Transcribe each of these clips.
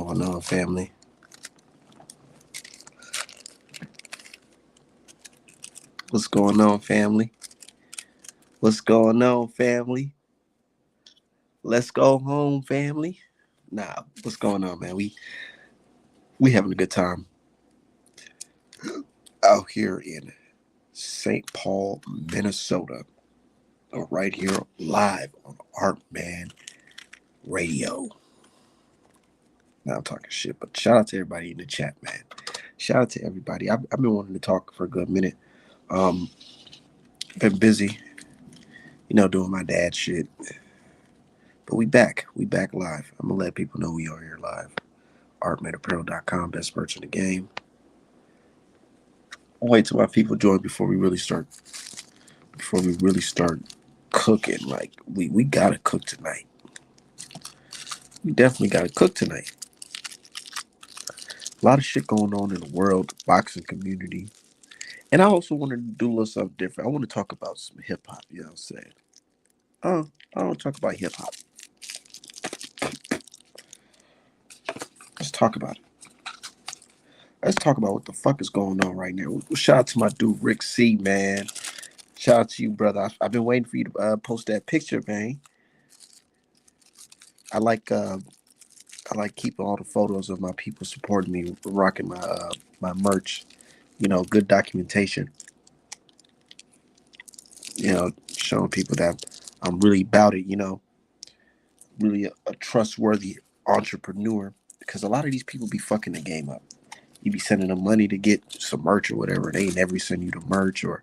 going on, family? What's going on, family? What's going on, family? Let's go home, family. Nah, what's going on, man? We having a good time out here in St. Paul, Minnesota. Right here live on Art Man Radio. Now I'm talking shit, but shout out to everybody in the chat, man. Shout out to everybody. I've been wanting to talk for a good minute. Um, been busy, doing my dad shit. But we back. We back live. I'm gonna let people know we are here live. ArtMadeApparel.com, best merch in the game. I'll wait till my people join before we really start. Before we really start cooking, like we gotta cook tonight. We definitely gotta cook tonight. A lot of shit going on in the world, boxing community, and I also wanted to do a little something different. I want to talk about some hip hop. You know what I'm saying? I don't talk about hip hop. Let's talk about it. Let's talk about what the fuck is going on right now. Shout out to my dude Rick C, man. Shout out to you, brother. I've been waiting for you to post that picture, man. I like uh, I like keeping all the photos of my people supporting me, rocking my merch. Good documentation. Showing people that I'm really about it. Really a trustworthy entrepreneur. Because a lot of these people be fucking the game up. You be sending them money to get some merch or whatever. They never send you the merch, or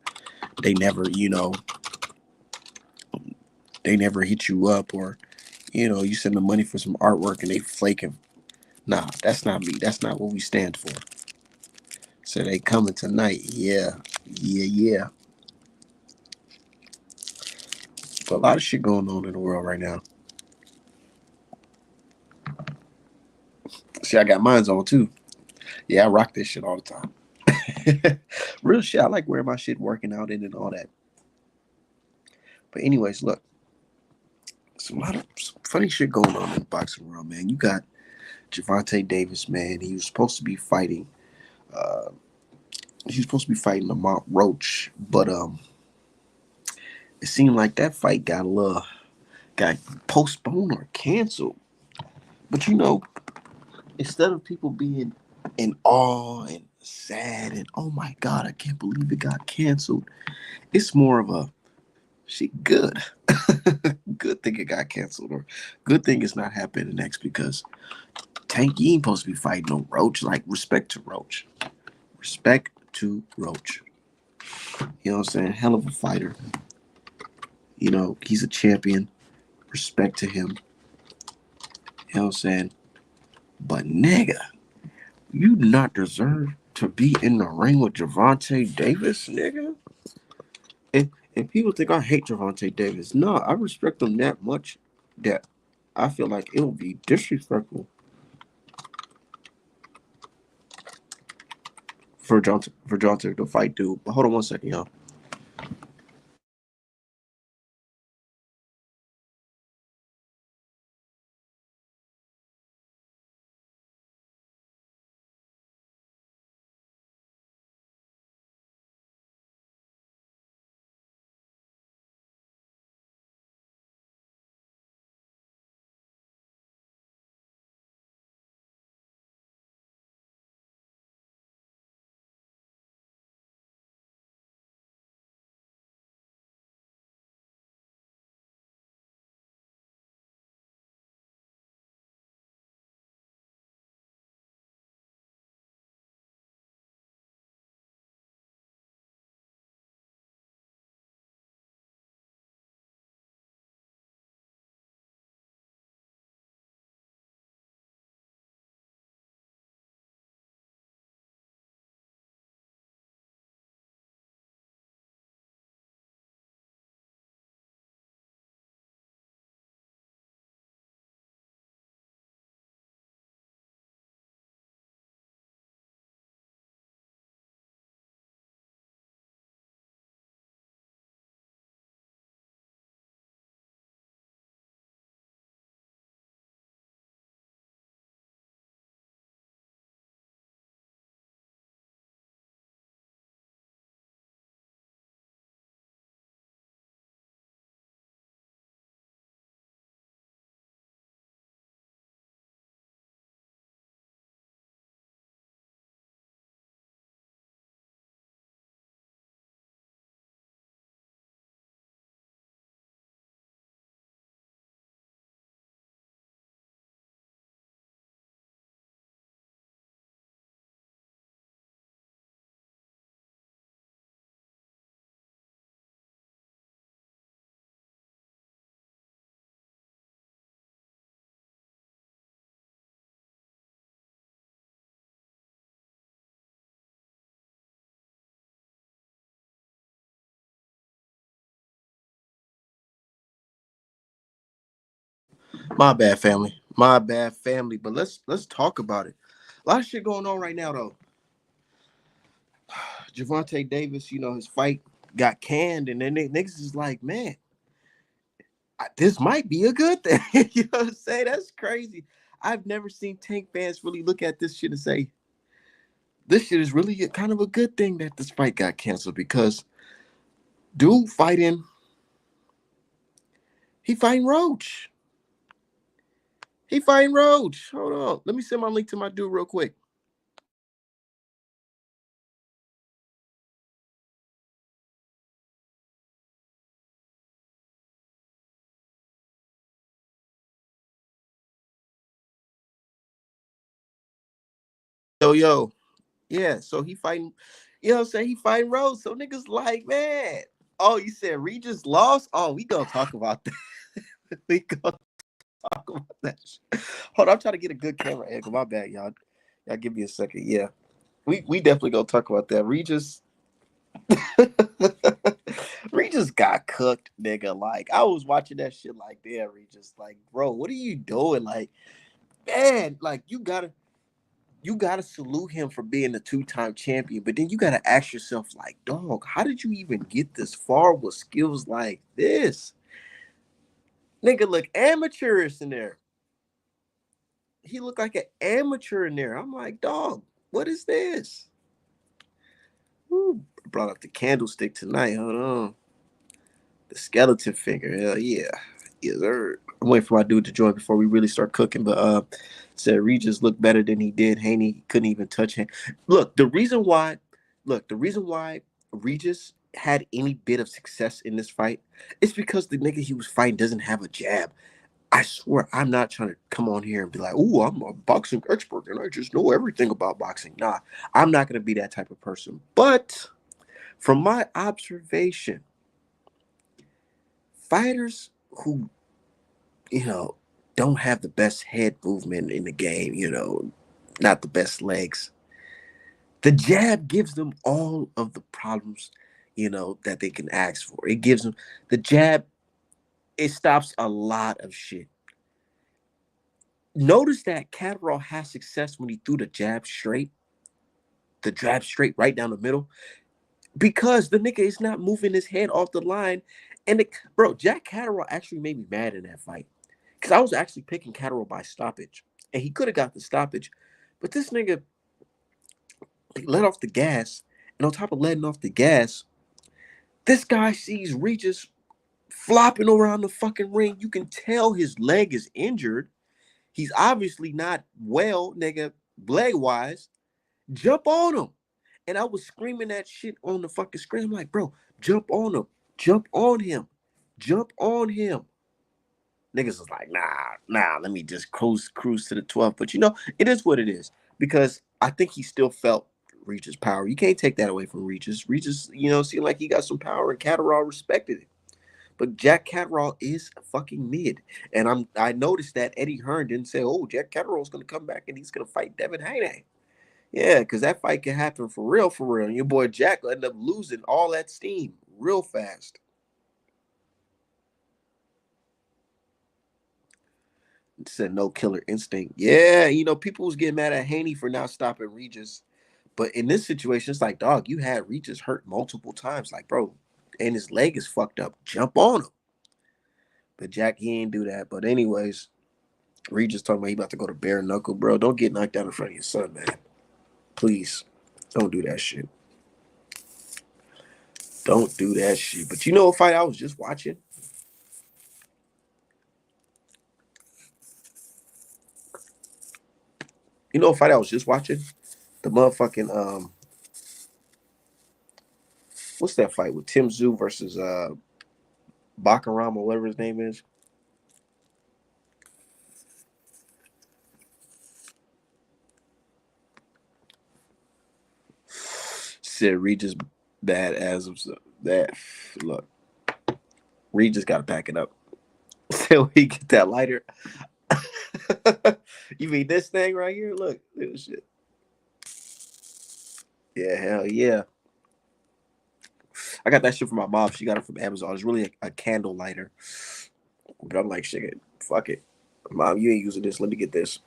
they never, they never hit you up, or you send them money for some artwork and they flaking. Nah, that's not me. That's not what we stand for. So they coming tonight. Yeah. Yeah, yeah. But a lot of shit going on in the world right now. See, I got mines on too. Yeah, I rock this shit all the time. Real shit. I like wearing my shit, working out in and all that. But anyways, look. Some funny shit going on in the boxing world, man. You got Gervontaa Davis, man. He was supposed to be fighting. Uh, he was supposed to be fighting Lamont Roach, but it seemed like that fight got postponed or canceled. But instead of people being in awe and sad and oh my god, I can't believe it got canceled, it's more of a she good. Good thing it got canceled, or good thing it's not happening next, because Tank, you ain't supposed to be fighting no Roach. Like, respect to Roach. Respect to Roach. You know what I'm saying? Hell of a fighter. He's a champion. Respect to him. You know what I'm saying? But nigga, you not deserve to be in the ring with Gervontaa Davis, nigga. And people think I hate Gervontaa Davis. No, I respect him that much that I feel like it would be disrespectful for John to fight dude. But hold on 1 second, y'all. My bad, family. My bad, family. But let's talk about it. A lot of shit going on right now, though. Gervonta Davis, his fight got canned, and then niggas is like, man, this might be a good thing. You know what I'm saying? That's crazy. I've never seen Tank fans really look at this shit and say, this shit is really kind of a good thing that this fight got canceled because dude he fighting Roach. He fighting Roach. Hold on. Let me send my link to my dude real quick. Yo. Yeah, so he fighting, I'm saying? He fighting Rose. So niggas like, man. Oh, you said Regis lost? Oh, we gonna talk about that. We gonna talk about that shit. Hold on, I'm trying to get a good camera angle. My bad, y'all. Y'all give me a second. Yeah. We definitely gonna talk about that. Regis Regis got cooked, nigga. Like, I was watching that shit like, damn, Regis. Like, bro, what are you doing? Like, man, like you gotta salute him for being a two-time champion, but then you gotta ask yourself, like, dog, how did you even get this far with skills like this? Nigga look amateurish in there. He looked like an amateur in there. I'm like, dog, what is this? Ooh, brought up the candlestick tonight. Hold on. The skeleton figure. Hell yeah. Yes, sir. I'm waiting for my dude to join before we really start cooking. But said Regis looked better than he did. Haney couldn't even touch him. The reason why Regis had any bit of success in this fight is because the nigga he was fighting doesn't have a jab. I swear I'm not trying to come on here and be like, "Ooh, I'm a boxing expert and I just know everything about boxing." Nah, I'm not gonna be that type of person. But from my observation, fighters who don't have the best head movement in the game, not the best legs. The jab gives them all of the problems, that they can ask for. It gives them the jab, it stops a lot of shit. Notice that Catterall had success when he threw the jab straight right down the middle, because the nigga is not moving his head off the line. And bro, Jack Catterall actually made me mad in that fight. Because I was actually picking Catterall by stoppage. And he could have got the stoppage. But this nigga, he let off the gas. And on top of letting off the gas, this guy sees Regis flopping around the fucking ring. You can tell his leg is injured. He's obviously not well, nigga, leg wise. Jump on him. And I was screaming that shit on the fucking screen. I'm like, bro, jump on him. Jump on him. Jump on him. Niggas was like, nah, let me just cruise to the 12th. But it is what it is. Because I think he still felt Regis' power. You can't take that away from Regis. Regis, seemed like he got some power, and Catterall respected it. But Jack Catterall is fucking mid. And I noticed that Eddie Hearn didn't say, oh, Jack Catterall's gonna come back and he's gonna fight Devin Haney. Yeah, because that fight can happen for real, for real. And your boy Jack will end up losing all that steam real fast. Said no killer instinct. Yeah, people was getting mad at Haney for not stopping Regis. But in this situation, it's like, dog, you had Regis hurt multiple times. Like, bro, and his leg is fucked up. Jump on him. But Jack, he ain't do that. But anyways, Regis talking about he about to go to bare knuckle, bro. Don't get knocked out in front of your son, man. Please. Don't do that shit. Don't do that shit. But you know a fight I was just watching? You know a fight I was just watching? The motherfucking what's that fight with Tim Tszyu versus Bakaram or whatever his name is? Said Regis bad as of that. Look, Regis got to pack it up. So he get that lighter. You mean this thing right here? Look, this shit. Yeah, hell yeah. I got that shit from my mom. She got it from Amazon. It's really a candle lighter. But I'm like, shit, fuck it. Mom, you ain't using this. Let me get this.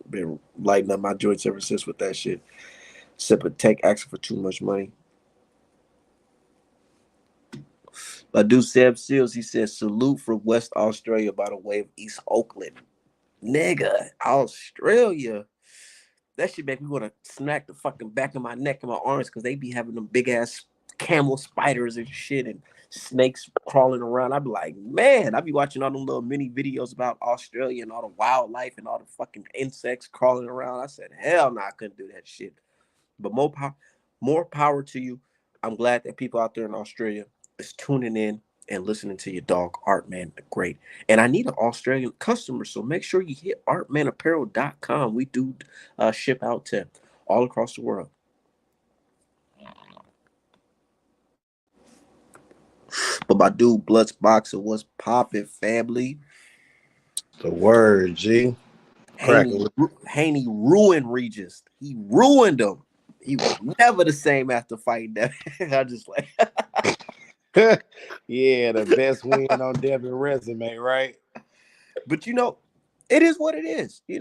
Been lighting up my joints ever since with that shit. Sipping tech asking for too much money. My dude Sam Seals, he says, salute from West Australia by the way of East Oakland. Nigga, Australia. That shit make me want to smack the fucking back of my neck and my arms because they be having them big ass camel spiders and shit and snakes crawling around. I'd be like, man, I'd be watching all them little mini videos about Australia and all the wildlife and all the fucking insects crawling around. I said, hell no, I couldn't do that shit. But more power to you. I'm glad that people out there in Australia is tuning in and listening to your dog, Artman the Great. And I need an Australian customer, so make sure you hit artmanapparel.com. We do ship out to all across the world. But my dude, Bloods Boxer, was popping, family. The word, G. Haney ruined Regis. He ruined him. He was never the same after fighting that. I just like, yeah, the best win on Devin resume, right? But it is what it is. He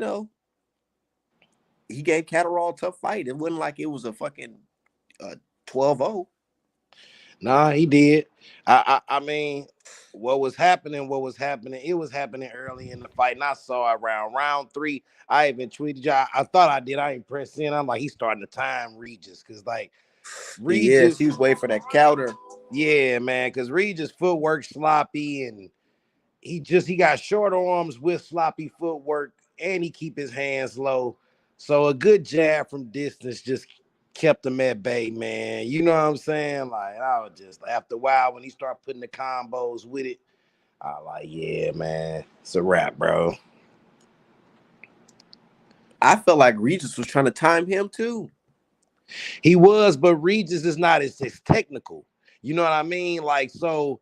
gave Catterall a tough fight. It wasn't like it was a fucking 12-0. Nah, he did. I mean, what was happening, it was happening early in the fight. And I saw it around round 3. I even tweeted you. I thought I did. I ain't pressed in. I'm like, he's starting to time Regis. Because, like, Regis. He was waiting for that counter. Yeah, man. Because Regis' footwork sloppy. And he got short arms with sloppy footwork. And he keep his hands low. So a good jab from distance just kept him at bay, man. You know what I'm saying? Like, I was just, after a while, when he started putting the combos with it, I was like, yeah, man, it's a wrap, bro. I felt like Regis was trying to time him, too. He was, but Regis is not as technical. You know what I mean? Like, so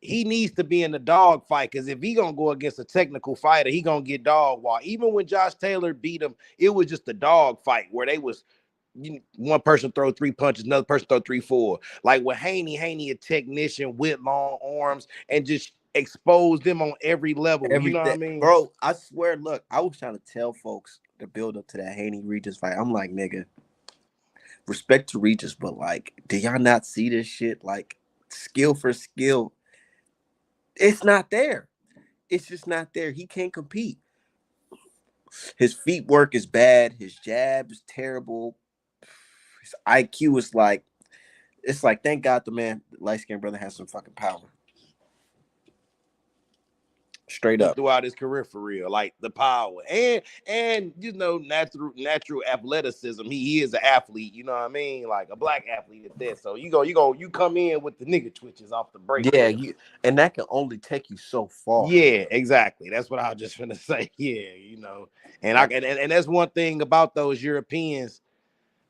he needs to be in the dog fight, because if he gonna go against a technical fighter, he gonna get dog walk. Even when Josh Taylor beat him, it was just a dog fight where they was one person throw 3 punches, another person throw 3, 4. Like with Haney a technician with long arms and just exposed them on every level. You know what I mean? Bro, I swear, look, I was trying to tell folks the build up to that Haney Regis fight. I'm like, nigga, respect to Regis, but like, do y'all not see this shit? Like, skill for skill, it's not there. It's just not there. He can't compete. His feet work is bad. His jab is terrible. His IQ is like, it's like, thank God the light skinned brother has some fucking power. Straight up. Throughout his career, for real, like the power and natural athleticism. He is an athlete, you know what I mean, like a black athlete at that. So you come in with the nigga twitches off the break. Yeah, and that can only take you so far. Yeah, exactly. That's what I was just gonna say. Yeah, and that's one thing about those Europeans.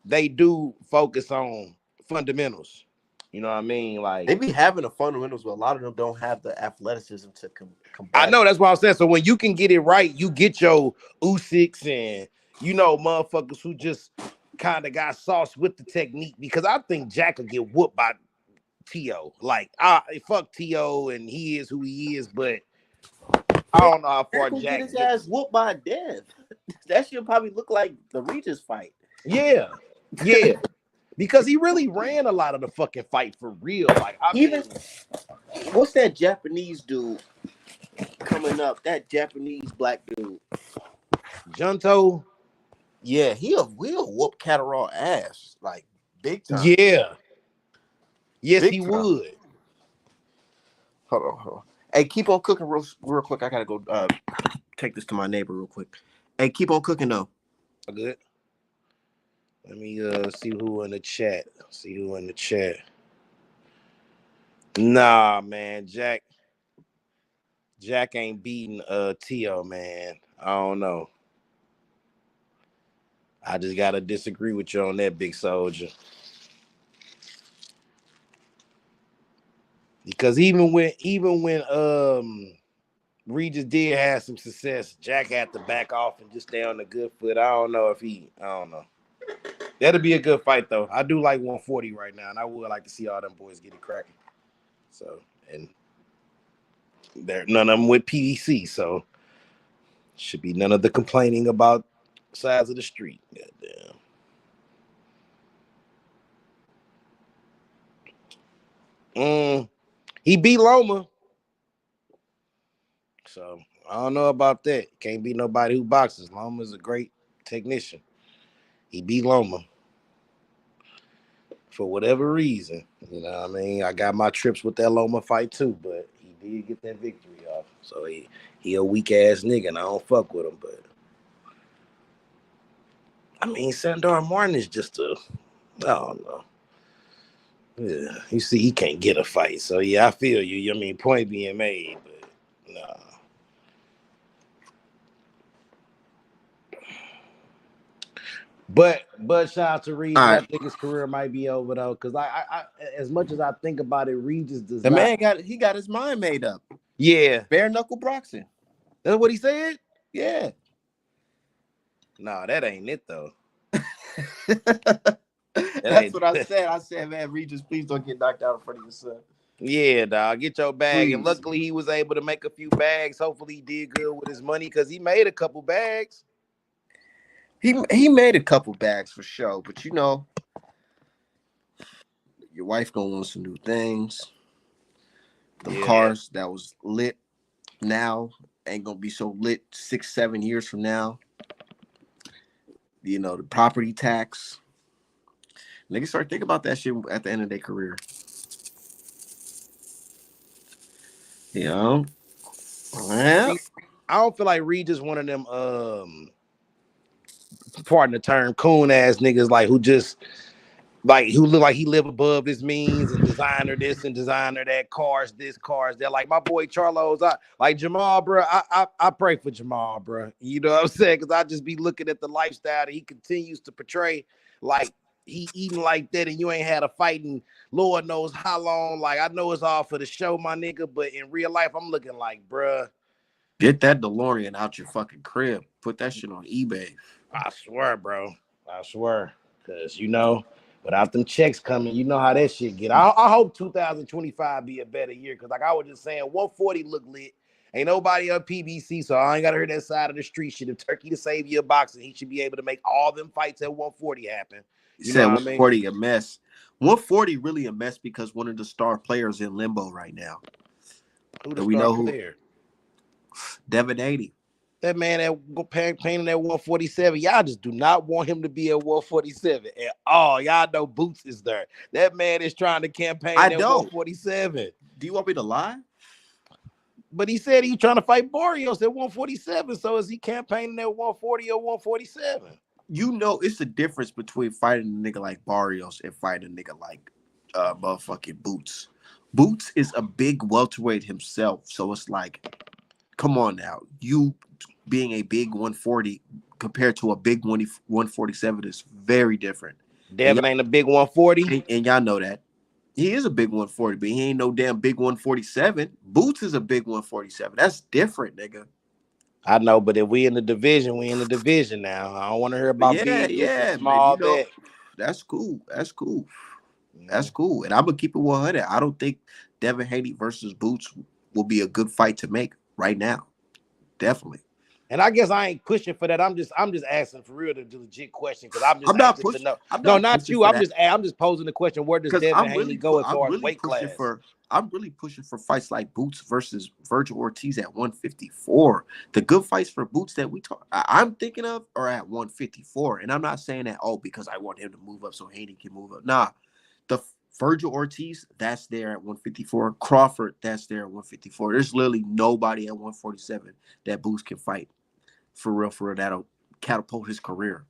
They do focus on fundamentals. You know what I mean? Like, they be having the fundamentals, but a lot of them don't have the athleticism to combat. I know, that's what I'm saying. So when you can get it right, you get your Usyks and motherfuckers who just kind of got sauce with the technique. Because I think Jack will get whooped by T.O. Like, fuck T.O. and he is who he is, but I don't know how far Jack get his ass whooped by Dev. That should probably look like the Regis fight. Yeah. Because he really ran a lot of the fucking fight for real. Like, what's that Japanese dude coming up? That Japanese black dude, Junto. Yeah, he'll whoop Catterall ass like big time. Yeah. Yes, big he time. would. Hold on. Hey, keep on cooking real quick. I gotta go take this to my neighbor real quick. Hey, keep on cooking though. Good. Let me see who in the chat. Nah, man, Jack ain't beating T.O., man. I don't know. I just gotta disagree with you on that, big soldier. Because even when Regis did have some success, Jack had to back off and just stay on the good foot. I don't know. That'll be a good fight though. I do like 140 right now, and I would like to see all them boys get it cracking. So, and none of them with PDC, so Should be none of the complaining about sides of the street. Goddamn. He beat Loma. So I don't know about that. Can't be nobody who boxes. Loma's a great technician. He beat Loma for whatever reason. You know what I mean? I got my trips with that Loma fight too, but he did get that victory off. So he a weak ass nigga and I don't fuck with him. But I mean, Sandor Martin is just I don't know. Yeah, you see, he can't get a fight. So yeah, I feel you. I mean, point being made, but nah. But shout out to Regis. All I right. think his career might be over though, because I as much as I think about it, Regis does The not. man got his mind made up. Yeah, Bare knuckle boxing. that's what he said. Yeah. Nah, that ain't it though. That's what I said. I said, man, Regis, please don't get knocked out in front of your son. Yeah, dog. Get your bag. And Please. luckily he was able to make a few bags. Hopefully he did good with his money because he made a couple bags. He made a couple bags for sure, but you know, your wife gonna want some new things. Them cars that was lit now ain't gonna be so lit 6-7 years from now. You know, the property tax. Niggas start thinking about that shit at the end of their career. You know? Yeah. I don't feel like Regis one of them pardon the term, coon ass niggas like who just like who look like he live above his means and designer this and designer that, cars this, cars that. Like my boy Charlos, I like Jamal, bro. I pray for Jamal, bro. You know what I'm saying? Because I just be looking at the lifestyle that he continues to portray, like he eating like that, and you ain't had a fight in Lord knows how long. Like I know it's all for the show, my nigga, but in real life, I'm looking like, bruh. Get that DeLorean out your fucking crib. Put that shit on eBay. I swear, bro. I swear. Because, you know, without them checks coming, you know how that shit get. I hope 2025 be a better year. Because, like I was just saying, 140 look lit. Ain't nobody on PBC, so I ain't got to hear that side of the street shit. If Turkey to save you a boxing, he should be able to make all them fights at 140 happen. You know said what I mean? 140 a mess. 140 really a mess because one of the star players in limbo right now. Who the And we star know who? player? Devin 80. That man that painting at 147, y'all just do not want him to be at 147 at all. Y'all know Boots is there. That man is trying to campaign I at don't. 147. Do you want me to lie? But he said he's trying to fight Barrios at 147. So is he campaigning at 140 or 147? You know, it's a difference between fighting a nigga like Barrios and fighting a nigga like motherfucking Boots. Boots is a big welterweight himself. So it's like, come on now. You being a big 140 compared to a big 147 is very different. Devin ain't a big 140. And y'all know that. He is a big 140, but he ain't no damn big 147. Boots is a big 147. That's different, nigga. I know, but if we in the division, we in the division now. I don't want to hear But about big this and man. small You know, that. that's cool. That's cool. That's cool. And I'm gonna keep it 100. I don't think Devin Haney versus Boots will be a good fight to make right now. Definitely. And I guess I ain't pushing for that. I'm just asking for real the legit question because I'm just I'm not anxious to pushing. know. I'm No, not not pushing you. for I'm that just posing the question. Where does because Devin Haney go as far as weight pushing class? I'm really pushing for fights like Boots versus Virgil Ortiz at 154. The good fights for Boots that I'm thinking of are at 154. And I'm not saying that because I want him to move up so Haney can move up. Nah, the Virgil Ortiz, that's there at 154. Crawford, that's there at 154. There's literally nobody at 147 that Boots can fight. For real, that'll catapult his career.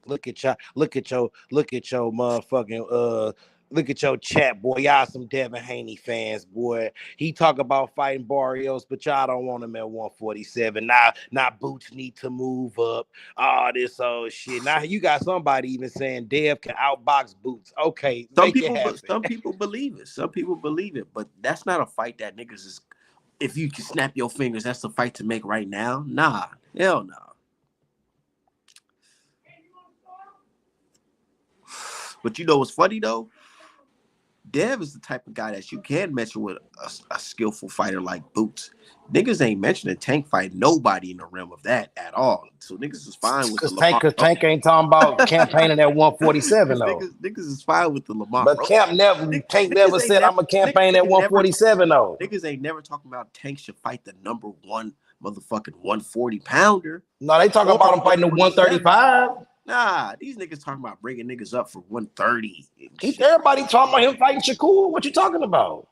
Look at your motherfucking look at your chat, boy. Y'all some Devin Haney fans, boy. He talk about fighting Barrios, but y'all don't want him at 147. Now Boots need to move up. All this old shit. Now you got somebody even saying Dev can outbox Boots. Okay, make it happen. Some people believe it. Some people believe it, but that's not a fight that niggas is. If you can snap your fingers, that's the fight to make right now. Nah, hell no. But you know what's funny though? Dev is the type of guy that you can mention with a skillful fighter like Boots. Niggas ain't mentioning Tank fight nobody in the realm of that at all. So niggas is fine with the Lamar. Cause Tank ain't talking about campaigning at 147 though. Niggas is fine with the Lamar. But Tank never said I'm a campaign at 147 though. Niggas ain't never talking about Tank should fight the number one motherfucking 140 pounder. No, they talking about him fighting the 135. Nah, these niggas talking about bringing niggas up for 130. Everybody talking about him fighting Shakur. What you talking about?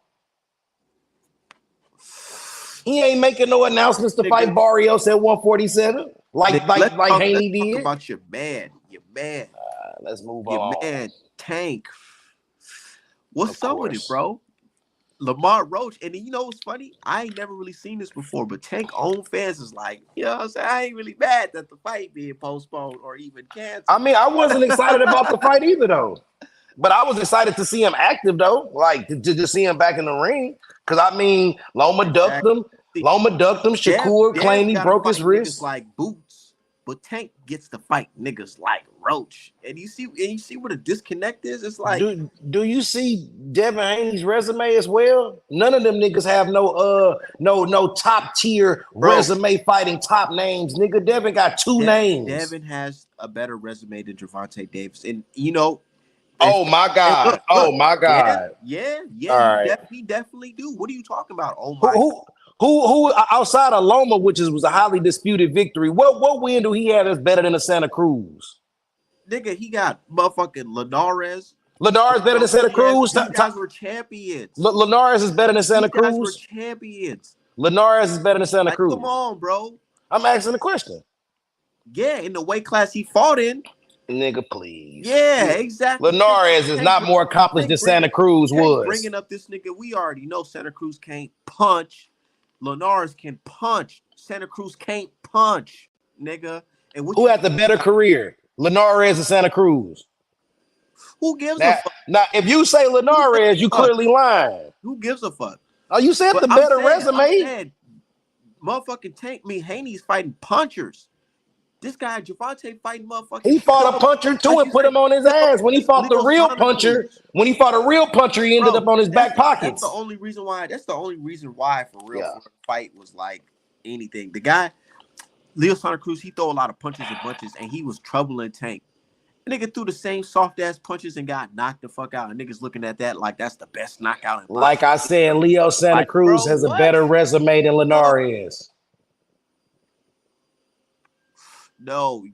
He ain't making no announcements to fight Barrios at 147 like Haney did. Talk about your man. Let's move on. Your man Tank. What's up with it, bro? Lamar Roach, and you know what's funny? I ain't never really seen this before, but Tank own fans is like, you know what I'm saying? I ain't really mad that the fight being postponed or even canceled. I mean, I wasn't excited about the fight either, though. But I was excited to see him active, though, like to see him back in the ring. Because, I mean, Loma ducked him. Shakur claimed he broke his wrist. Like Boots, but Tank gets to fight niggas like Roach. And you see what a disconnect is? It's like, do you see Devin Haney's resume as well? None of them niggas have no top tier resume fighting top names. Nigga, Devin got two names. Devin has a better resume than Gervontaa Davis. And you know, oh my God. Yeah. Right. He definitely do. What are you talking about? Oh my God. Who outside of Loma, which was a highly disputed victory, what win do he have that's better than the Santa Cruz? Nigga, he got motherfucking Linares. Linares better than Santa Cruz? These guys were champions. Linares is better than Santa Cruz? These guys were champions. Linares is better than Santa Cruz. Come on, bro. I'm asking the question. Yeah, in the weight class he fought in. Nigga, please. Yeah, exactly. Linares is not more accomplished than Santa Cruz was. Bringing up this nigga, we already know Santa Cruz can't punch. Linares can punch. Santa Cruz can't punch, nigga. And who had the better career, Linares or Santa Cruz? Who gives a fuck? Now, if you say Linares, you clearly lying. Who gives a fuck? Oh, you said the better resume. Motherfucking Tank me. Haney's fighting punchers. This guy Gervontaa fighting motherfucking. He fought a puncher too and put him on his ass. When he fought the real puncher, he ended up on his back pockets. That's the only reason why. For real, the fight was like anything. The guy, Leo Santa Cruz, he throw a lot of punches and bunches, and he was troubling Tank. The nigga threw the same soft ass punches and got knocked the fuck out. And niggas looking at that like that's the best knockout. Like I said, Leo Santa Cruz has a better resume than Linares. No,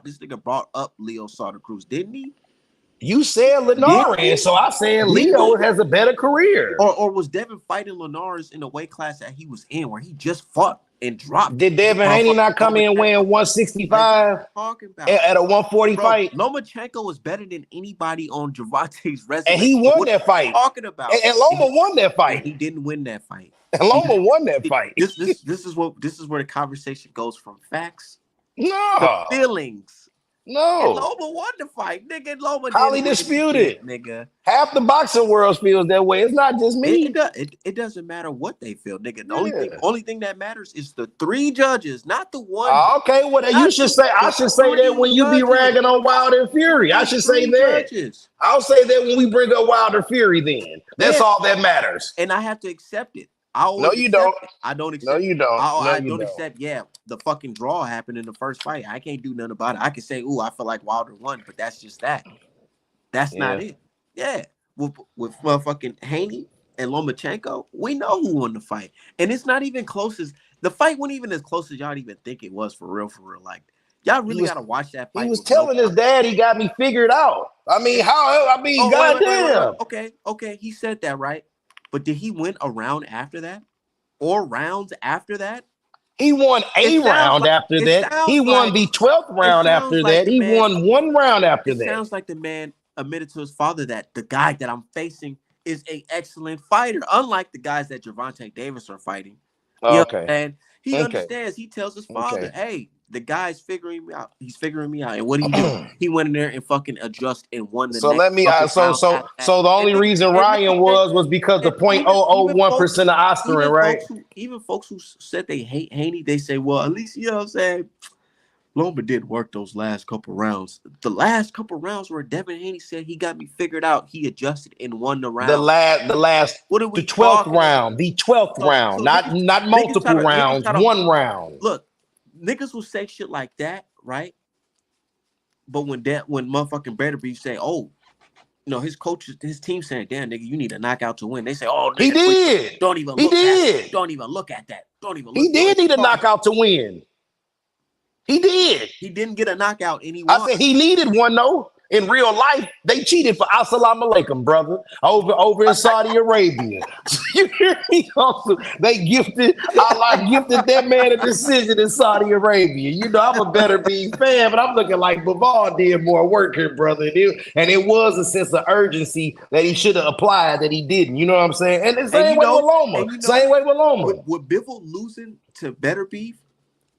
this nigga brought up Leo Santa Cruz, didn't he? You said Linares, so I said Leo has a better career. Or was Devin fighting Linares in the weight class that he was in, where he just fought and dropped? Did Devin Haney not come in weighing 165 at a 140 fight? Lomachenko was better than anybody on Gervontaa's resume, and he won that fight. Talking about, and Loma won that fight. He didn't win that fight. And Loma won that fight. This is where the conversation goes from facts. No feelings. No, and Loma won the fight, nigga. Loma highly disputed, nigga. Half the boxing world feels that way. It's not just me. It doesn't matter what they feel, nigga. The only thing that matters is the three judges, not the one. Okay, well you should say. I should say that when you be ragging on Wilder and Fury. I should say that. Judges. I'll say that when we bring up Wilder Fury. Then that's all that matters, and I have to accept it. No, you don't. I don't accept. No, you don't. I don't accept. Yeah, the fucking draw happened in the first fight. I can't do nothing about it. I can say, "Ooh, I feel like Wilder won," but that's just that. That's not it. Yeah, with motherfucking Haney and Lomachenko, we know who won the fight, and it's not even close as the fight wasn't even as close as y'all even think it was for real. Like y'all really got to watch that fight. He was telling his dad he got me figured out. I mean, goddamn. Okay, he said that, right? But did he win a round after that? Or rounds after that? He won a round after that. He won the 12th round after that. He won one round after that. It sounds like the man admitted to his father that the guy that I'm facing is an excellent fighter, unlike the guys that Gervontaa Davis are fighting. Okay. And he understands. He tells his father, hey, the guy's figuring me out. He's figuring me out. And what he do? He went in there and fucking adjust and won the next So the only reason Ryan was because the 0.001% of Oscar, right? Even folks who said they hate Haney, they say, well, at least, you know what I'm saying? Loma did work those last couple rounds. The last couple rounds where Devin Haney said he got me figured out, he adjusted and won the round. The last, What are the we 12th talking about? round, the 12th round, So not multiple rounds, one round. Look, niggas will say shit like that, right? But when motherfucking Better Beef say, oh, his coaches, his team saying, damn, nigga, you need a knockout to win. They say, oh, nigga, he did. Don't even he look did. at that. Don't even look at that. Don't even look. He did need a knockout to win. He did. He didn't get a knockout and he won. I said he needed one though. In real life, they cheated for Assalamu alaikum, brother, over in Saudi Arabia. You hear me? They gifted that man a decision in Saudi Arabia. You know, I'm a Better Be fan, but I'm looking like Bavard did more work here, brother. And it was a sense of urgency that he should have applied that he didn't. You know what I'm saying? And the same way with Loma. Same way with Loma. With Bivol losing to Better Beef,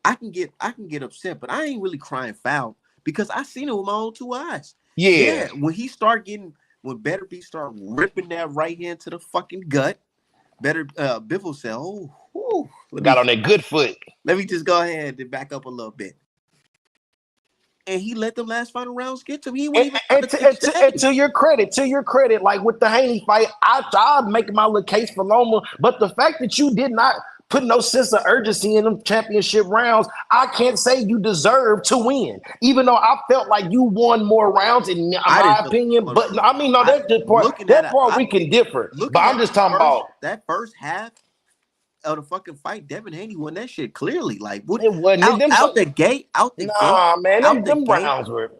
I can get upset, but I ain't really crying foul because I seen it with my own two eyes. Yeah. When Better Beef start ripping that right hand to the fucking gut, Bivol said, "Oh, got on that good foot. Let me just go ahead and back up a little bit." And he let them last final rounds get to him. He wouldn't and to your credit, like with the Haney fight, I'll make my little case for Loma, but the fact that you did not put no sense of urgency in them championship rounds, I can't say you deserve to win. Even though I felt like you won more rounds in my opinion. But I mean, no, that's the part. That part we can differ. But I'm just talking about that first half of the fucking fight. Devin Haney won that shit clearly. Like what? It wasn't out the gate. Them rounds were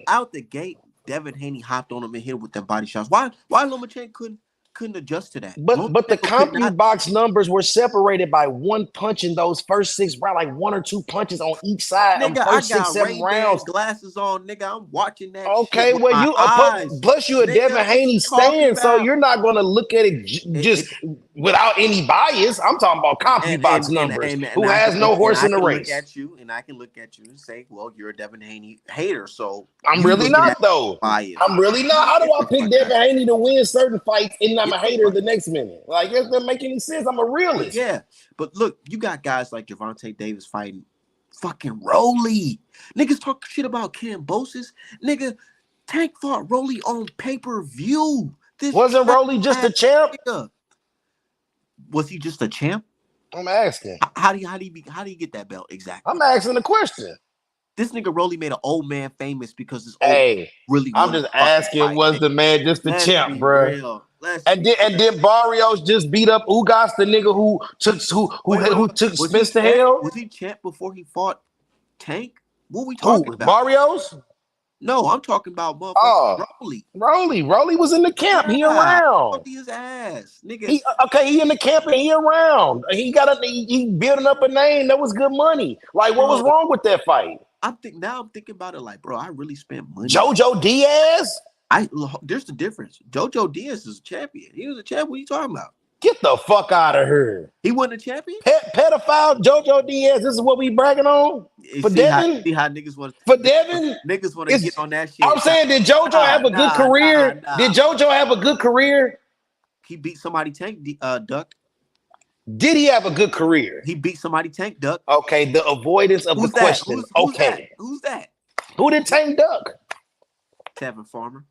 out the gate. Devin Haney hopped on him and hit him with them body shots. Why Lomachenko couldn't adjust to that? But the CompuBox numbers were separated by one punch in those first 6 rounds, like 1 or 2 punches on each side. Nigga, first I got 6, 7 rounds. Glasses on, nigga. I'm watching that. Okay, shit well, you plus you a Devin Haney stand, so you're not gonna look at it just without any bias. I'm talking about CompuBox numbers. Who has no horse in the race? I can look at you and say, well, you're a Devin Haney hater, so I'm really not though. I'm really not. How do I pick Devin Haney to win certain fights and I'm a hater the next minute? Like, it doesn't make any sense. I'm a realist. Yeah, but look, you got guys like Gervontaa Davis fighting fucking Rolly. Niggas talk shit about Cambosis. Nigga, Tank fought Rolly on pay-per-view. Wasn't Rolly just a champ? Nigga. Was he just a champ? I'm asking. How do you get that belt exactly? I'm asking the question. This nigga Rolly made an old man famous because this really. I'm just asking, was the man just the champ, bro? And then Barrios just beat up Ugas, the nigga who took Spence to hell. Was he champ before he fought Tank? What we talking about? Barrios? No, I'm talking about motherfucking Rolly. Rolly was in the camp. He around. His ass, nigga. He in the camp and he around. He building up a name. That was good money. Like, what was wrong with that fight? I'm thinking about it like, bro, I really spent money. JoJo Diaz? There's the difference. JoJo Diaz is a champion. He was a champion. What are you talking about? Get the fuck out of here. He wasn't a champion? Pedophile JoJo Diaz. This is what we bragging on? For Devin? See how niggas want for Devin? Niggas want to get on that shit. I'm saying, did JoJo have a good career? Did JoJo have a good career? He beat somebody Tank, Duck. Did he have a good career? He beat somebody Tank, Duck. Okay, the avoidance of the question. Who's that? Who did Tank Duck? Tevin Farmer.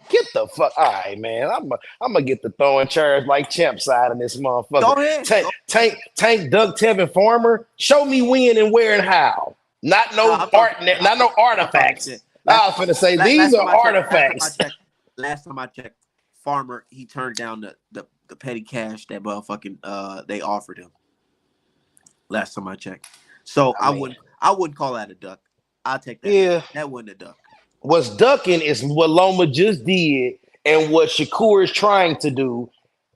Get the fuck. All right, man. I'm gonna get the throwing chairs like champ side in this motherfucker. Go ahead. Tank Duck Tevin Farmer. Show me when and where and how. Not no artifacts. I was gonna say these are artifacts. Last time I checked, Farmer, he turned down the petty cash that motherfucking they offered him. Last time I checked. So I wouldn't call that a duck. I'll take that. Yeah. That wasn't a duck. What's ducking is what Loma just did and what Shakur is trying to do.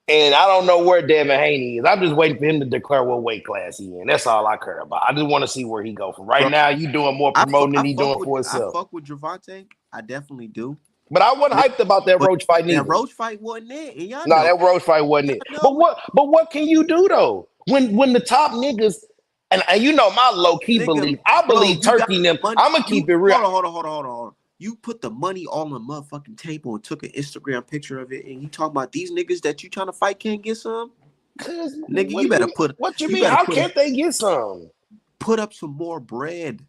And I don't know where Devin Haney is. I'm just waiting for him to declare what weight class he in. That's all I care about. I just want to see where he go from. Right now, you doing more promoting than he doing for himself. I fuck with Gervontaa. I definitely do. But I wasn't hyped about that Roach fight neither. That Roach fight wasn't it. That Roach fight wasn't it. But what can you do though? When the top niggas and you know my low key belief, I believe Turkey and them. I'm gonna keep it real. Hold on. You put the money all on the motherfucking table and took an Instagram picture of it, and you talking about these niggas that you trying to fight can't get some? Nigga, you better put. What you mean? How can't they get some? Put up some more bread.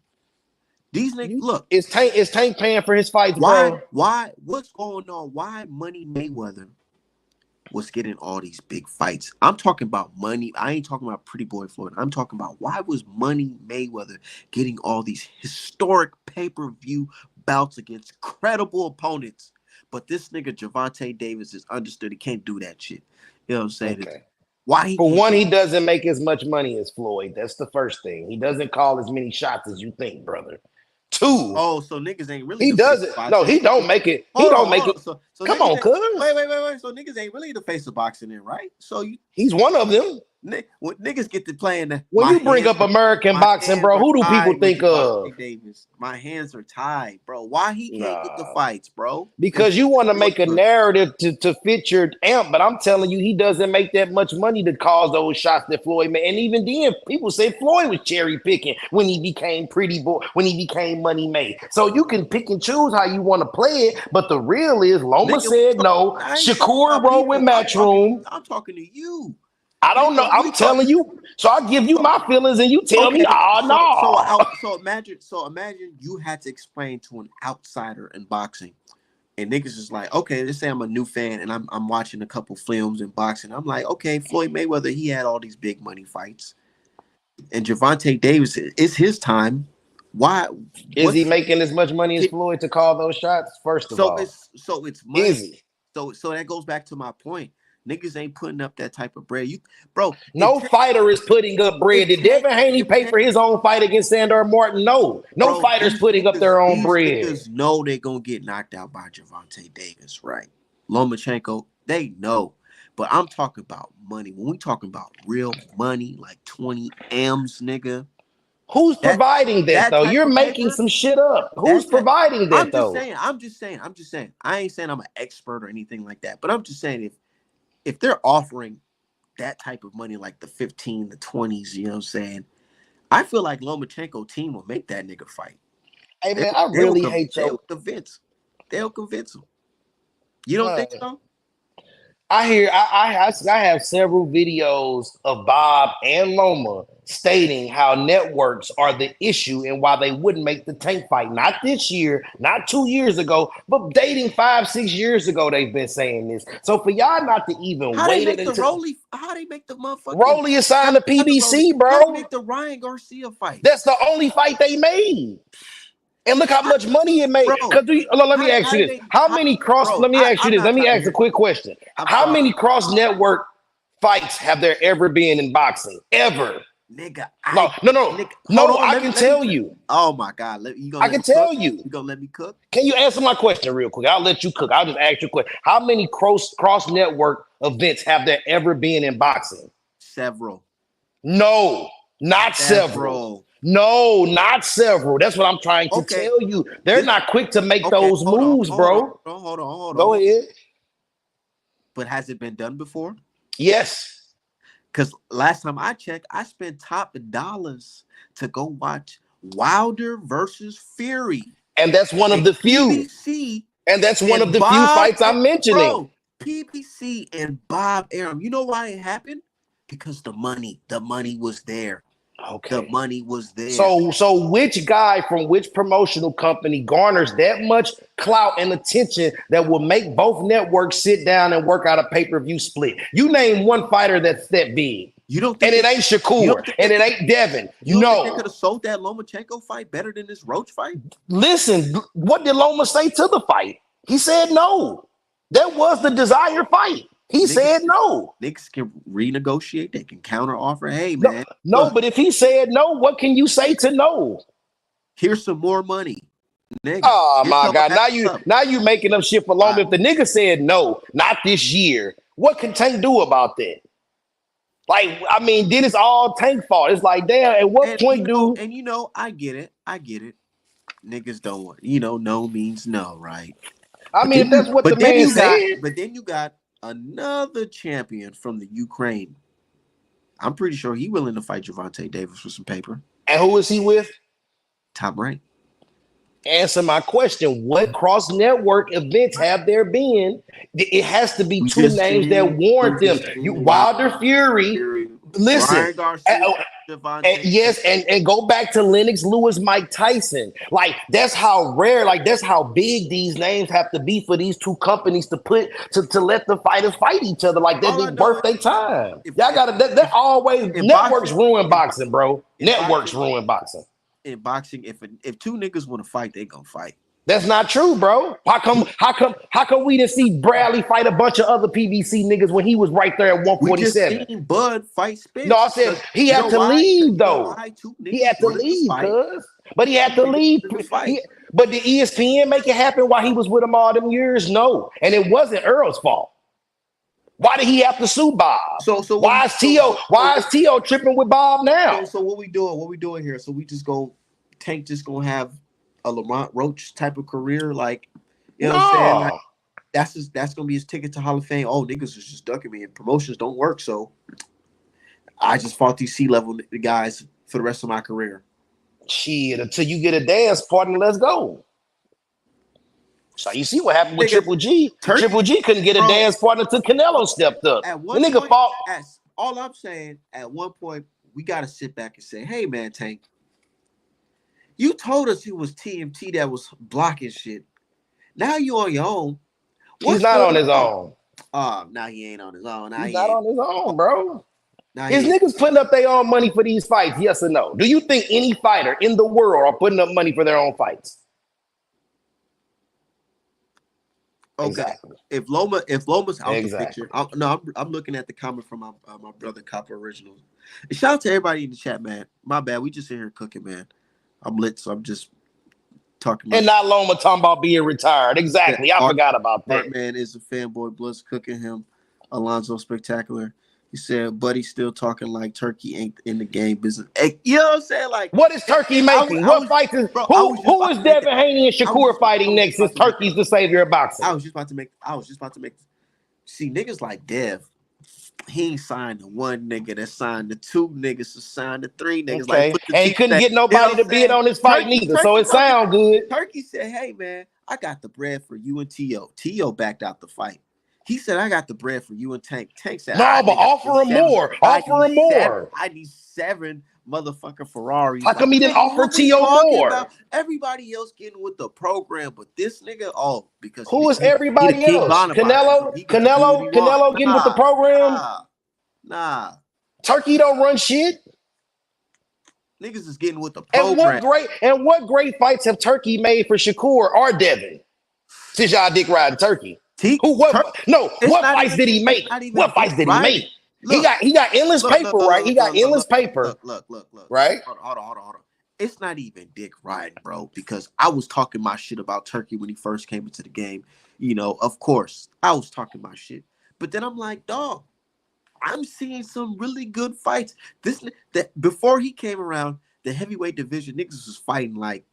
These niggas, look. Is Tank paying for his fights, Why? bro? What's going on? Why Money Mayweather was getting all these big fights? I'm talking about money. I ain't talking about Pretty Boy Floyd. I'm talking about why was Money Mayweather getting all these historic pay-per-view bouts against credible opponents? But this nigga Gervonta Davis is understood. He can't do that shit. You know what I'm saying? Okay. Why? For one, he doesn't make as much money as Floyd. That's the first thing. He doesn't call as many shots as you think, brother. Two. Oh, so niggas ain't really. He doesn't. No, he don't make it. He don't make it. So come on, cuz. Wait. So niggas ain't really the face of boxing, then, right? So he's one of them. When niggas get to playing the. When you bring up American boxing, bro, who do people think of? Davis. My hands are tied, bro. Why he can't get the fights, bro? Because you want to make a narrative to fit your amp, but I'm telling you, he doesn't make that much money to cause those shots that Floyd made. And even then, people say Floyd was cherry picking when he became Pretty Boy, when he became Money Made. So you can pick and choose how you want to play it, but the real is Loma said no. Shakur rolled with Matchroom. I'm talking to you. I don't know. I'm telling you. So I give you my feelings, and you tell me, oh no. So imagine you had to explain to an outsider in boxing, and niggas is like, okay, let's say I'm a new fan, and I'm watching a couple films in boxing. I'm like, okay, Floyd Mayweather, he had all these big money fights, and Gervonta Davis, it's his time. Why is he making as much money as Floyd to call those shots? First of all, it's money. Is he? So that goes back to my point. Niggas ain't putting up that type of bread. No fighter is putting up bread. Did Devin Haney pay for his own fight against Sandor Martin? No. No fighter's putting up their own bread. Niggas know they're going to get knocked out by Gervonta Davis, right? Lomachenko, they know. But I'm talking about money. When we talking about real money, like 20 M's, nigga. Who's providing that though? You're making some shit up. Who's providing that though? I'm just saying. I ain't saying I'm an expert or anything like that. But I'm just saying if they're offering that type of money, like the 15, the 20s, you know what I'm saying? I feel like Lomachenko team will make that nigga fight. Hey man, I really hate you. They'll convince him. You don't think so? I have several videos of Bob and Loma stating how networks are the issue and why they wouldn't make the Tank fight. Not this year, not 2 years ago, but dating 5-6 years ago, they've been saying this. So for y'all not to even wait until how they make the motherfucker Rolly assigned to PBC, bro. How they make the Ryan Garcia fight? That's the only fight they made. And look how much money it made. Let me ask you this. Let me ask a quick question. How many cross network fights have there ever been in boxing? Ever? Nigga. I can tell you. Oh my God. I can tell you. You gonna let me cook? Can you answer my question real quick? I'll let you cook. I'll just ask you a question. How many cross network events have there ever been in boxing? Several. No, not several. No, not several. That's what I'm trying to tell you. They're not quick to make those moves, bro. Hold on. Go ahead. But has it been done before? Yes. Because last time I checked, I spent top dollars to go watch Wilder versus Fury. And that's one of the few. And that's one of the few fights I'm mentioning. Bro, PBC and Bob Arum. You know why it happened? Because the money was there. Okay. The money was there. So which guy from which promotional company garners that much clout and attention that will make both networks sit down and work out a pay-per-view split? You name one fighter that's that big. You don't think it ain't Shakur and it ain't Devin. You don't think they could have sold that Lomachenko fight better than this Roach fight? Listen, what did Loma say to the fight? He said no. That was the desired fight. He said no. Niggas can renegotiate. They can counter offer. Hey, man. No, but if he said no, what can you say to no? Here's some more money. Nigga, oh my God. Now you making up shit for Loma. If the nigga said no, not this year, what can Tank do about that? Like, I mean, then it's all Tank fault. It's like, damn, at what point do... And I get it. Niggas don't want, no means no, right? I mean, if that's what the man said. But then you got another champion from the Ukraine. I'm pretty sure he's willing to fight Gervonta Davis for some paper. And who is he with? Top Rank. Answer my question. What cross network events have there been? It has to be two names that warrant them. Wilder Fury Listen, Ryan Garcia, Gervonta. and go back to Lennox Lewis, Mike Tyson. Like that's how rare, like that's how big these names have to be for these two companies to put to let the fighters fight each other. Like that All I be know worth is their time. if Y'all gotta that always in networks boxing, ruin boxing, bro. in Networks boxing, ruin boxing. in boxing, if two niggas want to fight, they gonna fight. That's not true, bro. How come we didn't see Bradley fight a bunch of other PBC niggas when he was right there at We just 147? seen Bud fight No, I Spence. said he You had know to why? leave You know though. why? Two He niggas had to wanted to leave, fight. cuz. But he had Two to niggas leave. wanted to fight. But did ESPN make it happen while he was with him all them years? No. And it wasn't Earl's fault. Why did he have to sue Bob? So Why is T.O. tripping with Bob now? So what we doing? What we doing here? So we just go Tank just gonna have a Lamont Roach type of career, like you know what I'm saying? Like that's gonna be his ticket to Hall of Fame. Oh, niggas is just ducking me and promotions don't work, so I just fought these C-level guys for the rest of my career. Shit, until you get a dance partner, let's go. So you see what happened with Triple G. Triple G couldn't get a dance partner until Canelo stepped up. At The one nigga point, fought. all I'm saying, at one point, we gotta sit back and say, hey man, Tank, you told us it was TMT that was blocking shit. Now you on your own. He's not on his own. Now he ain't on his own. He's not on his own, bro. Now Is niggas putting up their own money for these fights? Yes or no? Do you think any fighter in the world are putting up money for their own fights? Okay. Exactly. If Loma's out Exactly. the picture, I'm looking at the comment from my brother Copper Originals. And shout out to everybody in the chat, man. My bad, we just in here cooking, man. I'm lit, so I'm just talking. And not Loma talking about being retired. Exactly. I forgot about that. Man is a fanboy. Blood's cooking him. Alonzo Spectacular. He said, "Buddy's still talking like Turkey ain't in the game business." Hey, you know what I'm saying? Like, what is Turkey making? What fights is who is Devin Haney and Shakur fighting next? Since Turkey's the savior of boxing. I was just about to make. See, niggas like Dev, he ain't signed the one nigga that signed the two niggas to sign the three niggas. Okay. Like, and he couldn't get nobody to bid on his fight neither. So it sounds good. Turkey said, "Hey man, I got the bread for you and T.O. T.O. backed out the fight. He said, I got the bread for you and Tank. Tank said, no, but offer him more. Offer him more. I need 7 motherfucking Ferraris. How come he didn't offer T.O. more? Everybody else getting with the program, but this nigga, because who is everybody else? Canelo getting with the program? Nah. Turkey don't run shit. Niggas is getting with the program. And what great fights have Turkey made for Shakur or Devin? Since y'all dick riding Turkey. What fights did he make? What fights did he make? He got endless paper, right? He got endless paper. Look. Right? Hold on. It's not even dick riding, bro, because I was talking my shit about Turkey when he first came into the game. You know, of course, I was talking my shit. But then I'm like, dog, I'm seeing some really good fights. Before he came around, the heavyweight division, niggas was fighting like,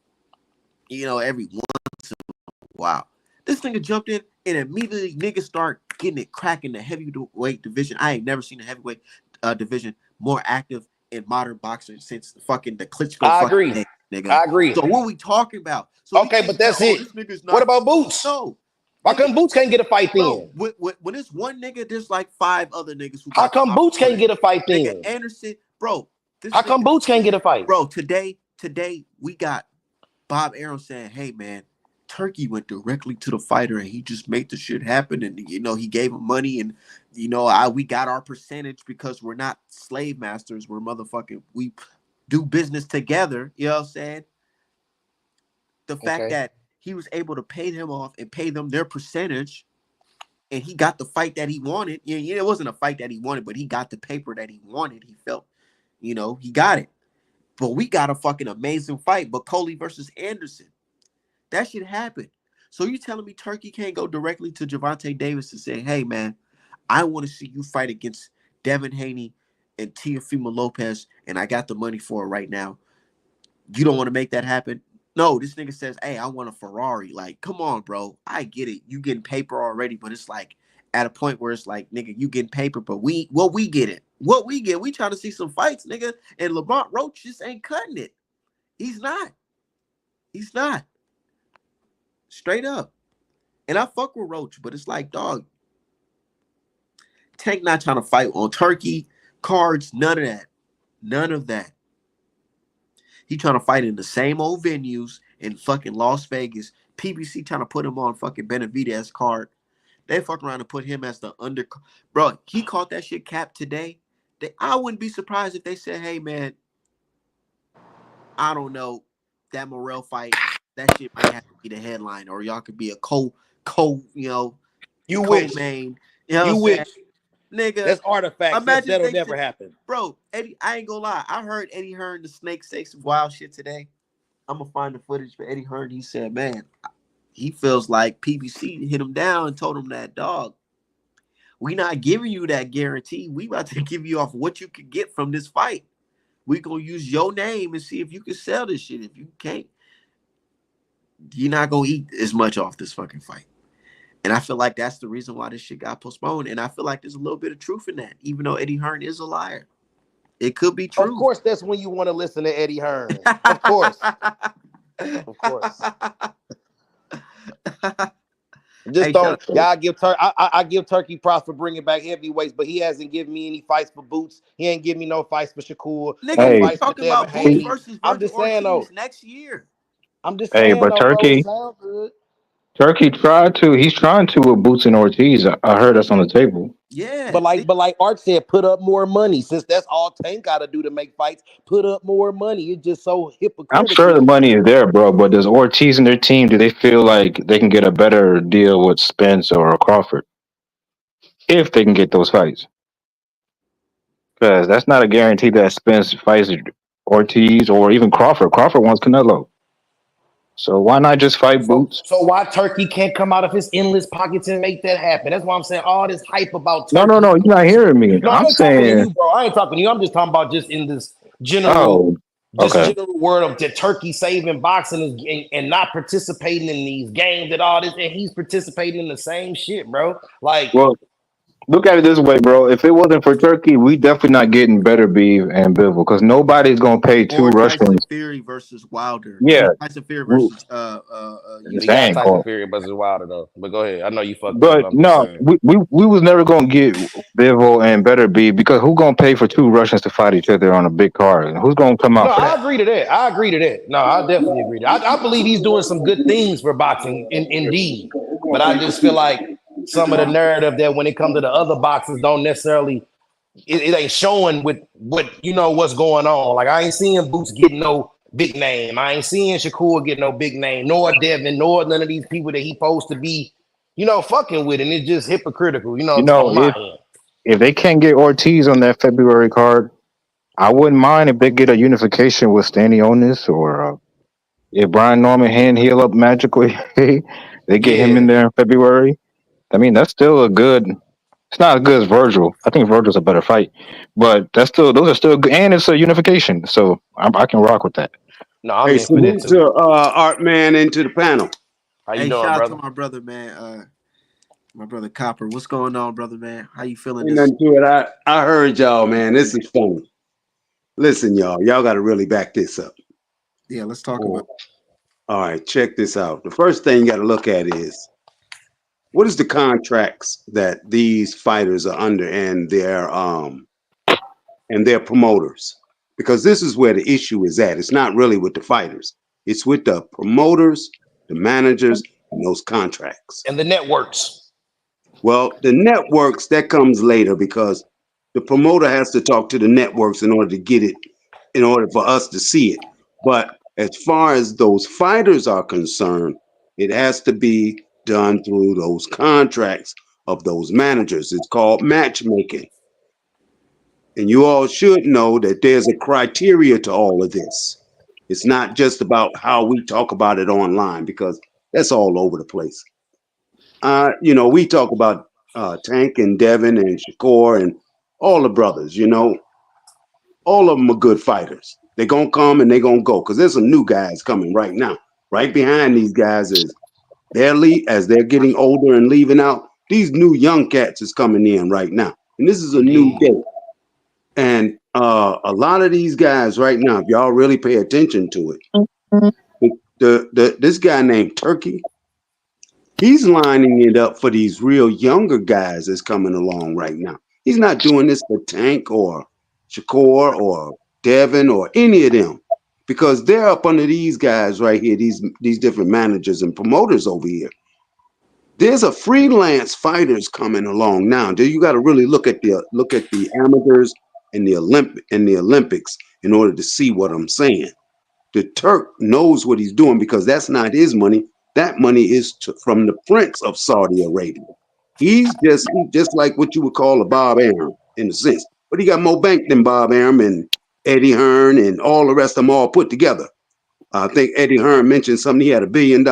every once in a while. This nigga jumped in and immediately niggas start getting it cracking the heavyweight division. I ain't never seen the heavyweight division more active in modern boxing since the Klitschko. I agree. Day, nigga. I agree. So what we talking about? So okay, but that's it. What about Boots? No. How come Boots can't get a fight then? When it's one nigga, there's like 5 other niggas who. How come Boots can't get a fight then? Nigga Anderson, bro. How come Boots can't get a fight? Bro, today we got Bob Arum saying, hey man, Turkey went directly to the fighter and he just made the shit happen, and he gave him money, and we got our percentage because we're not slave masters, we're motherfucking, we do business together. You know what I'm saying? The fact that he was able to pay them off and pay them their percentage, and he got the fight that he wanted. It wasn't a fight that he wanted, but he got the paper that he wanted. He felt, he got it. But we got a fucking amazing fight, but Coley versus Anderson. That shit happened. So you telling me Turkey can't go directly to Gervonta Davis and say, hey, man, I want to see you fight against Devin Haney and Teofimo Lopez, and I got the money for it right now. You don't want to make that happen? No, this nigga says, hey, I want a Ferrari. Like, come on, bro. I get it. You getting paper already, but it's like at a point where it's like, nigga, you getting paper, but we get it. What we get, we trying to see some fights, nigga, and Lamont Roach just ain't cutting it. He's not. Straight up. And I fuck with Roach, but it's like, dog, Tank not trying to fight on Turkey. cards, none of that. None of that. He trying to fight in the same old venues in fucking Las Vegas. PBC trying to put him on fucking Benavidez card. They fuck around and put him as the under. Bro, he caught that shit cap today. I wouldn't be surprised if they said, "Hey man, I don't know, that Morrell fight, that shit might have to be the headline, or y'all could be a You wish. co-main." You know what You I'm saying? wish. Nigga, That's artifacts. imagine if That'll they never said, happen. bro, Eddie, I ain't gonna lie. I heard Eddie Hearn, the Snake, say some wild shit today. I'm gonna find the footage for Eddie Hearn. He said, man, he feels like PBC hit him down and told him that, dog, we not giving you that guarantee. We about to give you off what you could get from this fight. We gonna use your name and see if you can sell this shit. If you can't, you're not gonna eat as much off this fucking fight. And I feel like that's the reason why this shit got postponed. And I feel like there's a little bit of truth in that, even though Eddie Hearn is a liar. It could be true. Of course, that's when you want to listen to Eddie Hearn. Of course. Of course. Just Hey, don't. Y'all give I give Turkey props for bringing back heavyweights, but he hasn't given me any fights for Boots. He ain't giving me no fights for Shakur. nigga, No Hey, you fights for talking Devin about Boots Haney. versus I'm Virgil just saying though. Ortiz next year. I'm just hey, saying but though, bro. It Turkey, sounds good. Turkey tried to. He's trying to with Boots and Ortiz. I heard that's on the table. Yeah. But like Art said, put up more money. Since that's all Tank got to do to make fights, put up more money. It's just so I'm sure the hypocritical. money is there, bro. But does Ortiz and their team? Do they feel like they can get a better deal with Spence or Crawford if they can get those fights? Because that's not a guarantee that Spence fights Ortiz or even Crawford. Crawford wants Canelo, so why not just fight Boots? So why Turkey can't come out of his endless pockets and make that happen? That's why I'm saying all this hype about No, no, Turkey. no. You're not hearing me. No, I I'm ain't talking to saying, you, bro. I ain't talking to you. I'm just talking about just in this oh, okay. general word of the Turkey saving boxing and not participating in these games and all this, and he's participating in the same shit, bro. Like, Well, look at it this way, bro. If it wasn't for Turkey, we definitely not getting better beef and Bivol because nobody's gonna pay two Or Tyson Russians. Fury versus Wilder. I Yeah, mean Tyson Fury we- versus we Usyk. got dang. Tyson Fury versus Wilder though. But go ahead. I know you fucked up, but But I'm just no, saying. we was never gonna get Bivol and better beef because who gonna pay for two Russians to fight each other on a big card? Who's gonna come No, out for I that? agree to that. I agree to that. No, I definitely agree to that. I believe he's doing some good things for boxing, indeed. But I just feel like some of the narrative that when it comes to the other boxers don't necessarily it ain't showing with what what's going on. Like I ain't seeing Boots getting no big name. I ain't seeing Shakur get no big name, nor Devin, nor none of these people that he supposed to be, fucking with. And it's just hypocritical, You know, on my end. if they can't get Ortiz on that February card, I wouldn't mind if they get a unification with Stanionis or if Brian Norman hand heal up magically, they get him in Yeah. there in February. I mean, that's still a good. It's not as good as Virgil. I think Virgil's a better fight, but that's still those are still good, and it's a unification, so I can rock with that. No, I'm Hey, in for that salute too. to Art Man into the panel. How you Hey, doing, shout out to brother? my brother, man. My brother Copper. What's going on, brother, man? How you feeling Ain't this? nothing to it. I heard y'all, man. This is funny. Listen, y'all. Y'all got to really back this up. Yeah, let's talk about Cool. All right, check this out. The first thing you got to look at is what is the contracts that these fighters are under and their promoters. Because this is where the issue is at. It's not really with the fighters. It's with the promoters, the managers, and those contracts. And the networks. Well, the networks, that comes later because the promoter has to talk to the networks in order to get it, in order for us to see it. But as far as those fighters are concerned, it has to be done through those contracts of those managers. It's called matchmaking. And you all should know that there's a criteria to all of this. It's not just about how we talk about it online because that's all over the place. We talk about Tank and Devin and Shakur and all the brothers, all of them are good fighters. They're going to come and they're going to go because there's some new guys coming right now. Right behind these guys is as they're getting older and leaving out, these new young cats is coming in right now. And this is a new Indeed. day. And a lot of these guys right now, if y'all really pay attention to it, this guy named Turkey, he's lining it up for these real younger guys that's coming along right now. He's not doing this for Tank or Shakur or Devin or any of them, because they're up under these guys right here, these different managers and promoters over here. There's a freelance fighters coming along now. You got to really look at the amateurs and the Olympics in order to see what I'm saying. The Turk knows what he's doing because that's not his money. That money is from the Prince of Saudi Arabia. He's just like what you would call a Bob Arum in a sense, but he got more bank than Bob Arum and Eddie Hearn and all the rest of them all put together. I think Eddie Hearn mentioned something. He had $1 billion.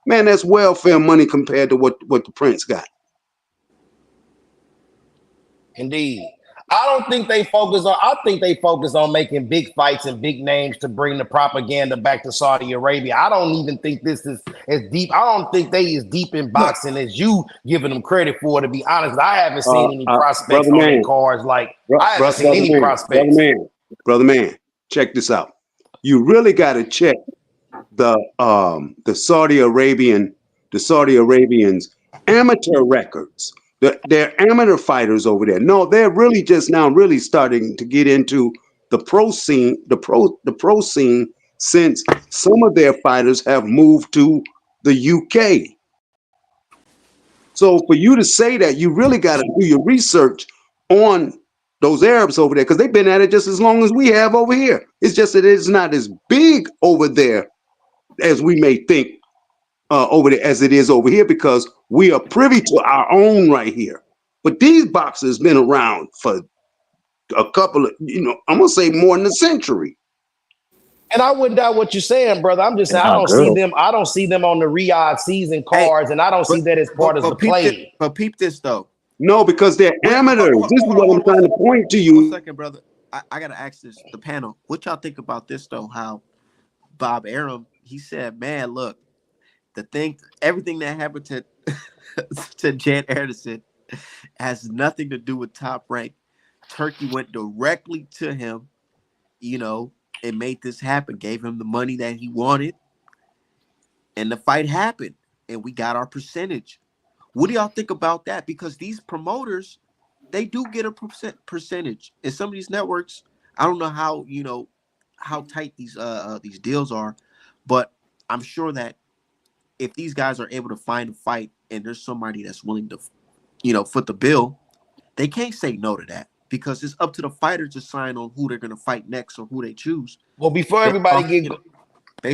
Man, that's welfare money compared to what the Prince got. Indeed. I think they focus on making big fights and big names to bring the propaganda back to Saudi Arabia. I don't even think this is as deep. I don't think they as deep in boxing as you giving them credit for, to be honest. I haven't seen any prospects on their cards. Like I haven't seen any prospects. Brother man, check this out. You really got to check the Saudi Arabians amateur records. They're amateur fighters over there. No, they're really just now really starting to get into the pro scene, the pro scene, since some of their fighters have moved to the UK. So for you to say that, you really got to do your research on those Arabs over there, because they've been at it just as long as we have over here. It's just that it's not as big over there as we may think over there as it is over here, because we are privy to our own right here. But these boxers been around for a couple of, I'm gonna say more than a century. And I wouldn't doubt what you're saying, brother. I'm just saying I don't see them on the Riyadh season cards, and I don't see that as part of the play. But peep this though. No, because they're amateurs. This is what I'm trying to point to you. 1 second, brother. I gotta ask the panel. What y'all think about this though? How Bob Arum, he said, man, look, everything that happened to Jan Anderson has nothing to do with Top Rank. Turkey went directly to him, and made this happen, gave him the money that he wanted, and the fight happened, and we got our percentage. What do y'all think about that? Because these promoters, they do get a percentage. And some of these networks, I don't know how tight these deals are, but I'm sure that if these guys are able to find a fight and there's somebody that's willing to, foot the bill, they can't say no to that, because it's up to the fighter to sign on who they're going to fight next or who they choose. Well, before everybody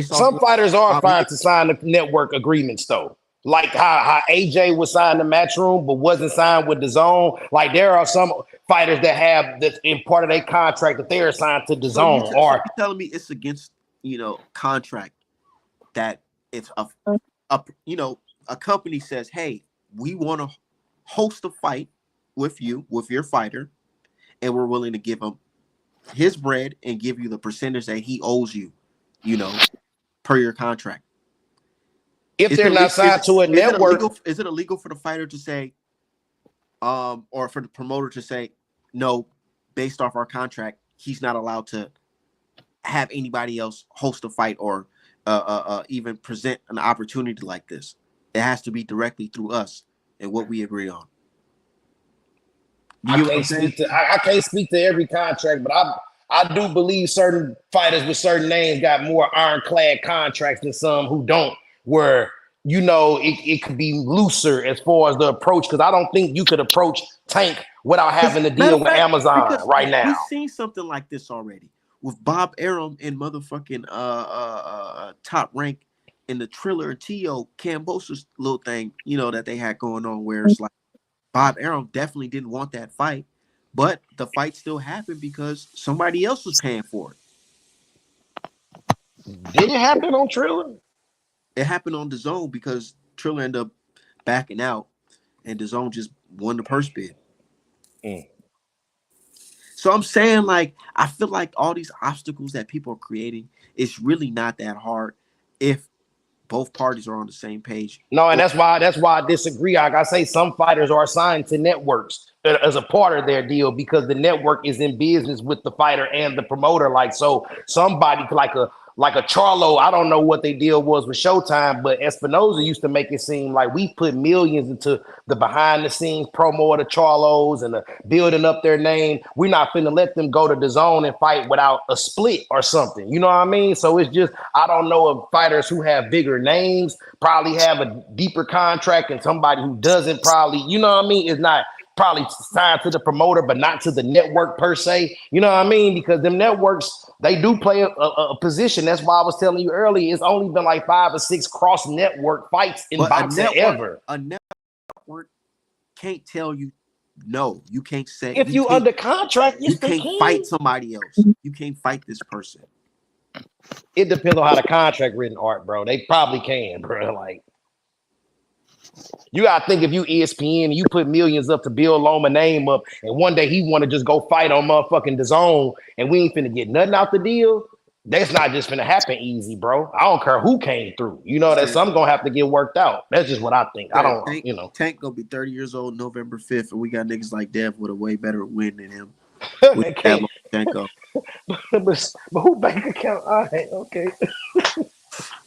some fighters are fine to sign the network agreements though. Like how AJ was signed to Matchroom, but wasn't signed with DAZN. Like there are some fighters that have this in part of their contract that they are signed to DAZN. So you're telling me it's against contract that it's a company says, hey, we want to host a fight with your fighter, and we're willing to give him his bread and give you the percentage that he owes you, per your contract. If they're not signed to a network, is it illegal for the fighter to say, or for the promoter to say, no, based off our contract, he's not allowed to have anybody else host a fight or even present an opportunity like this? It has to be directly through us and what we agree on. I can't speak to every contract, but I do believe certain fighters with certain names got more ironclad contracts than some who don't, where it could be looser as far as the approach, because I don't think you could approach Tank without having to deal with Amazon right now. We've seen something like this already with Bob Arum and motherfucking Top Rank in the Triller and T.O. Cambosa's little thing, that they had going on, where it's like Bob Arum definitely didn't want that fight, but the fight still happened because somebody else was paying for it. Did it happen on Triller? It happened on DAZN because Triller ended up backing out, and DAZN just won the purse bid. So I'm saying, like, I feel like all these obstacles that people are creating, it's really not that hard if both parties are on the same page. No, and that's why I disagree. Like I say, some fighters are assigned to networks as a part of their deal because the network is in business with the fighter and the promoter. Like, so somebody like like a Charlo. I don't know what their deal was with Showtime, but Espinoza used to make it seem like we put millions into the behind the scenes promo of the Charlos and the building up their name. We're not finna let them go to the zone and fight without a split or something. You know what I mean? So it's just, I don't know if fighters who have bigger names probably have a deeper contract and somebody who doesn't probably, you know what I mean, is not probably signed to the promoter, but not to the network per se. You know what I mean? Because them networks, they do play a position. That's why I was telling you earlier, it's only been like 5 or 6 cross network fights in boxing ever. A network can't tell you no. You can't say If you under contract, yes, you can't fight somebody else. You can't fight this person. It depends on how the contract written, Art, bro. They probably can, bro. Like, you gotta think if you ESPN and you put millions up to build Loma name up, and one day he want to just go fight on motherfucking DAZN, and we ain't finna get nothing out the deal. That's not just finna happen easy, bro. I don't care who came through. You know that something gonna have to get worked out. That's just what I think. I don't, Tank, you know. Tank gonna be 30 years old November 5th, and we got niggas like Dev with a way better win than him. They can't. but who bank account? All right, okay.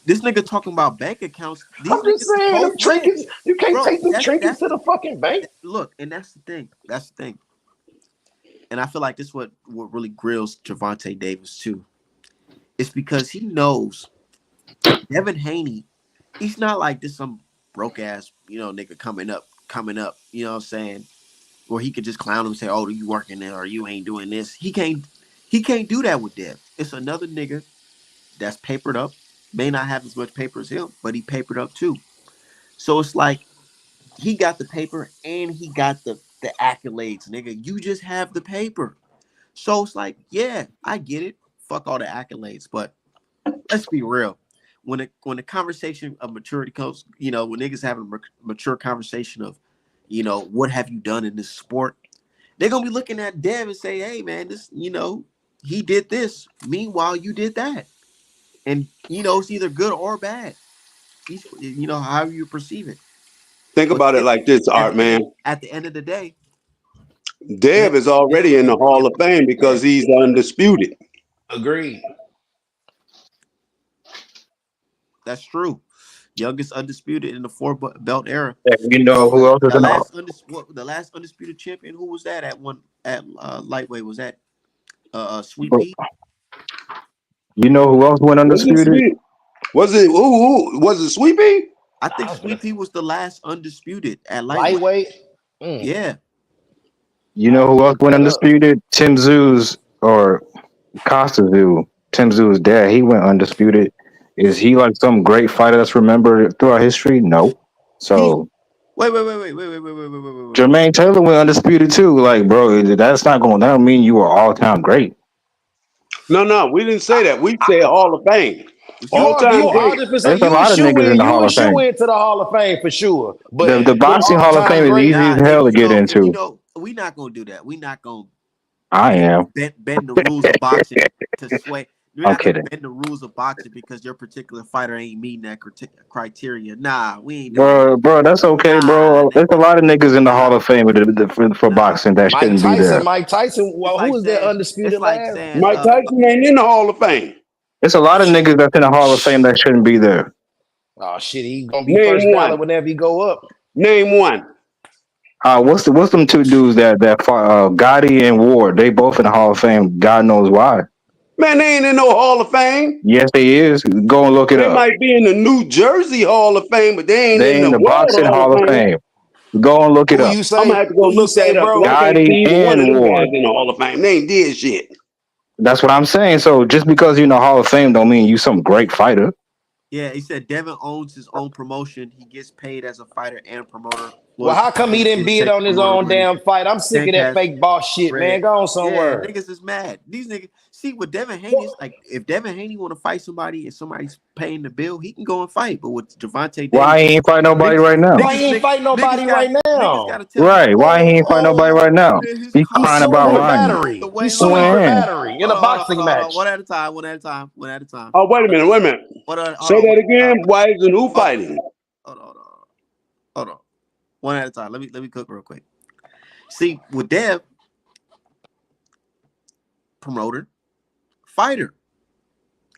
This nigga talking about bank accounts. These I'm just saying, them trinkets. You can't take them trinkets to the fucking bank. Look, and that's the thing. That's the thing. And I feel like this is what really grills Gervontaa Davis too. It's because he knows Devin Haney. He's not like this some broke ass, nigga coming up. You know what I'm saying? Or he could just clown him and say, "Oh, you working there or you ain't doing this." He can't do that with Dev. It's another nigga that's papered up. May not have as much paper as him, but he papered up too. So it's like he got the paper and he got the accolades, nigga. You just have the paper. So it's like, yeah, I get it. Fuck all the accolades, but let's be real. When the conversation of maturity comes, when niggas having a mature conversation of, what have you done in this sport? They're gonna be looking at Dev and say, hey man, this, he did this. Meanwhile, you did that. And it's either good or bad. However you perceive it. Think about it like this, Art, man. At the end of the day, Dev is already in the Hall of Fame because he's undisputed. Agreed. That's true. Youngest undisputed in the 4-belt era. You know who else is in The last undisputed champion? Who was that at lightweight? Was that Sweet Pea? You know who else went undisputed? Was it who was it Sweet Pea? I think Sweet Pea was the last undisputed at lightweight. Yeah. You know who else went undisputed? Tim Zoo's or Costa Zoo. Tim Zoo's dad. He went undisputed. Is he like some great fighter that's remembered throughout history? No. So wait. Jermaine Taylor went undisputed too. Like, bro, that's not going. That don't mean you are all time great. No, we didn't say that. We said Hall of Fame. All time great. There's a lot of niggas in the Hall of Fame. You into the Hall of Fame for sure. But the boxing Hall of Fame is easy as hell to get into. We're not gonna do that. We're not gonna. I am bend the rules of boxing to sway. You're not kidding. gonna bend the rules of boxing because your particular fighter ain't meeting that criteria. Nah, we ain't doing bro. That's okay, bro. There's a lot of niggas in the Hall of Fame for boxing that shouldn't be there. Mike Tyson. Well, who was that undisputed last? Mike Tyson ain't in the Hall of Fame. There's a lot of niggas that's in the Hall of Fame that shouldn't be there. Oh shit, he's gonna be first ballot whenever he go up. Name one. What's them two dudes that fought, Gotti and Ward? They both in the Hall of Fame. God knows why. Man, they ain't in no Hall of Fame. Yes, they is. Go and look it up. They might be in the New Jersey Hall of Fame, but they ain't in the boxing Hall of Fame. Go and look it up. You say? I'm gonna have to go look that up. Gotti and Ward in the Hall of Fame. They ain't did shit. That's what I'm saying. So just because you're in the Hall of Fame don't mean you some great fighter. Yeah, he said Devin owns his own promotion. He gets paid as a fighter and promoter. Well, how come he didn't bid on his own damn fight? I'm sick of that fake boss shit, man. Go on somewhere. Yeah, niggas is mad. These niggas, see, with Devin Haney, it's like if Devin Haney want to fight somebody and somebody's paying the bill, he can go and fight. But with Gervontaa Davis, why he ain't fight nobody right now? Why he ain't fight nobody right now? Right? Why he ain't fight nobody right now? He's crying about battery. He's suing for battery in a boxing match. One at a time. One at a time. Oh, wait a minute. Say that again. Why isn't who fighting? Hold on. One at a time. Let me cook real quick. See, with Dev, promoter, fighter.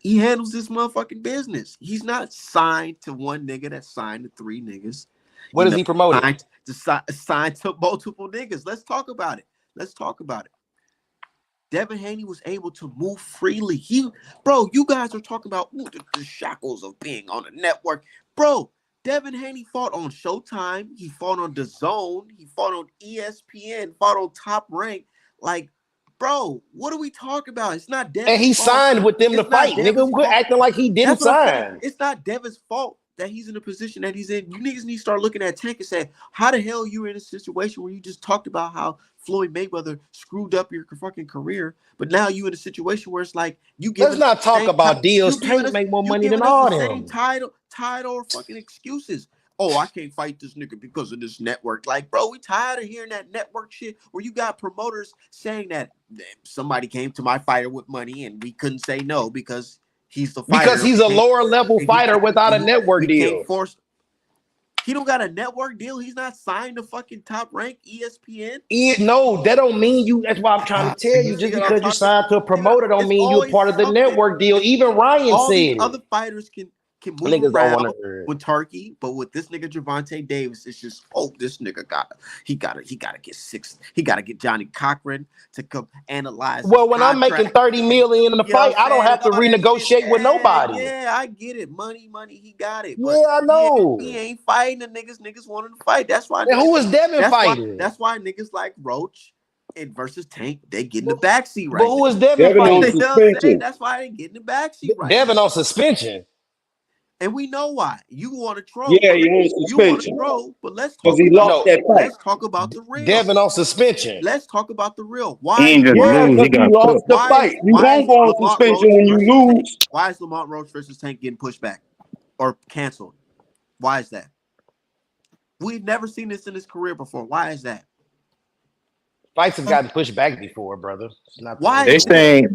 He handles this motherfucking business. He's not signed to one nigga that's signed to three niggas. What is he promoting? Signed to multiple niggas. Let's talk about it. Devin Haney was able to move freely. Bro, you guys are talking about the shackles of being on a network. Bro, Devin Haney fought on Showtime. He fought on DAZN. He fought on ESPN. Fought on Top Rank. Like, bro, what are we talking about? It's not Devin's And he fault. signed with them to fight. Nigga, we're acting like he didn't sign. It's not Devin's fault that he's in the position that he's in. You niggas need to start looking at Tank and say, how the hell you in a situation where you just talked about how Floyd Mayweather screwed up your fucking career, but now you in a situation where it's like you give. Let's not talk about deals. Tank make more money than all them. Title or fucking excuses. Oh, I can't fight this nigga because of this network. Like, bro, we tired of hearing that network shit where you got promoters saying that somebody came to my fighter with money and we couldn't say no because he's the fighter. Because he's a lower level fighter without a network deal. He don't got a network deal. He's not signed to fucking Top Rank ESPN. No, that don't mean you. That's why I'm trying to tell you. Just because you signed to a promoter don't mean you're part of the network deal. Even Ryan said other fighters can move around with Turkey, but with this nigga Gervontaa Davis, it's just this nigga gotta get six. He gotta get Johnny Cochran to come analyze. Well, when I'm making $30 million in the fight, I don't have to renegotiate with nobody. Yeah, I get it. Money, he got it. But yeah, I know. He ain't fighting the niggas. Niggas wanted to fight. That's why. And who was Devin fighting? That's why niggas like Roach and versus Tank, they get in the backseat right. But who was Devin fighting? That's why they get in the backseat right. Devin on suspension. And we know why. You want to troll. Yeah, you want suspension. But let's talk about the real. Devin on suspension. Let's talk about the real. Why? He lost the fight. You don't go on suspension when you lose. Why is Lamont Roach versus Tank getting pushed back or canceled? Why is that? We've never seen this in his career before. Why is that? Fights have gotten pushed back before, brother. Why? They saying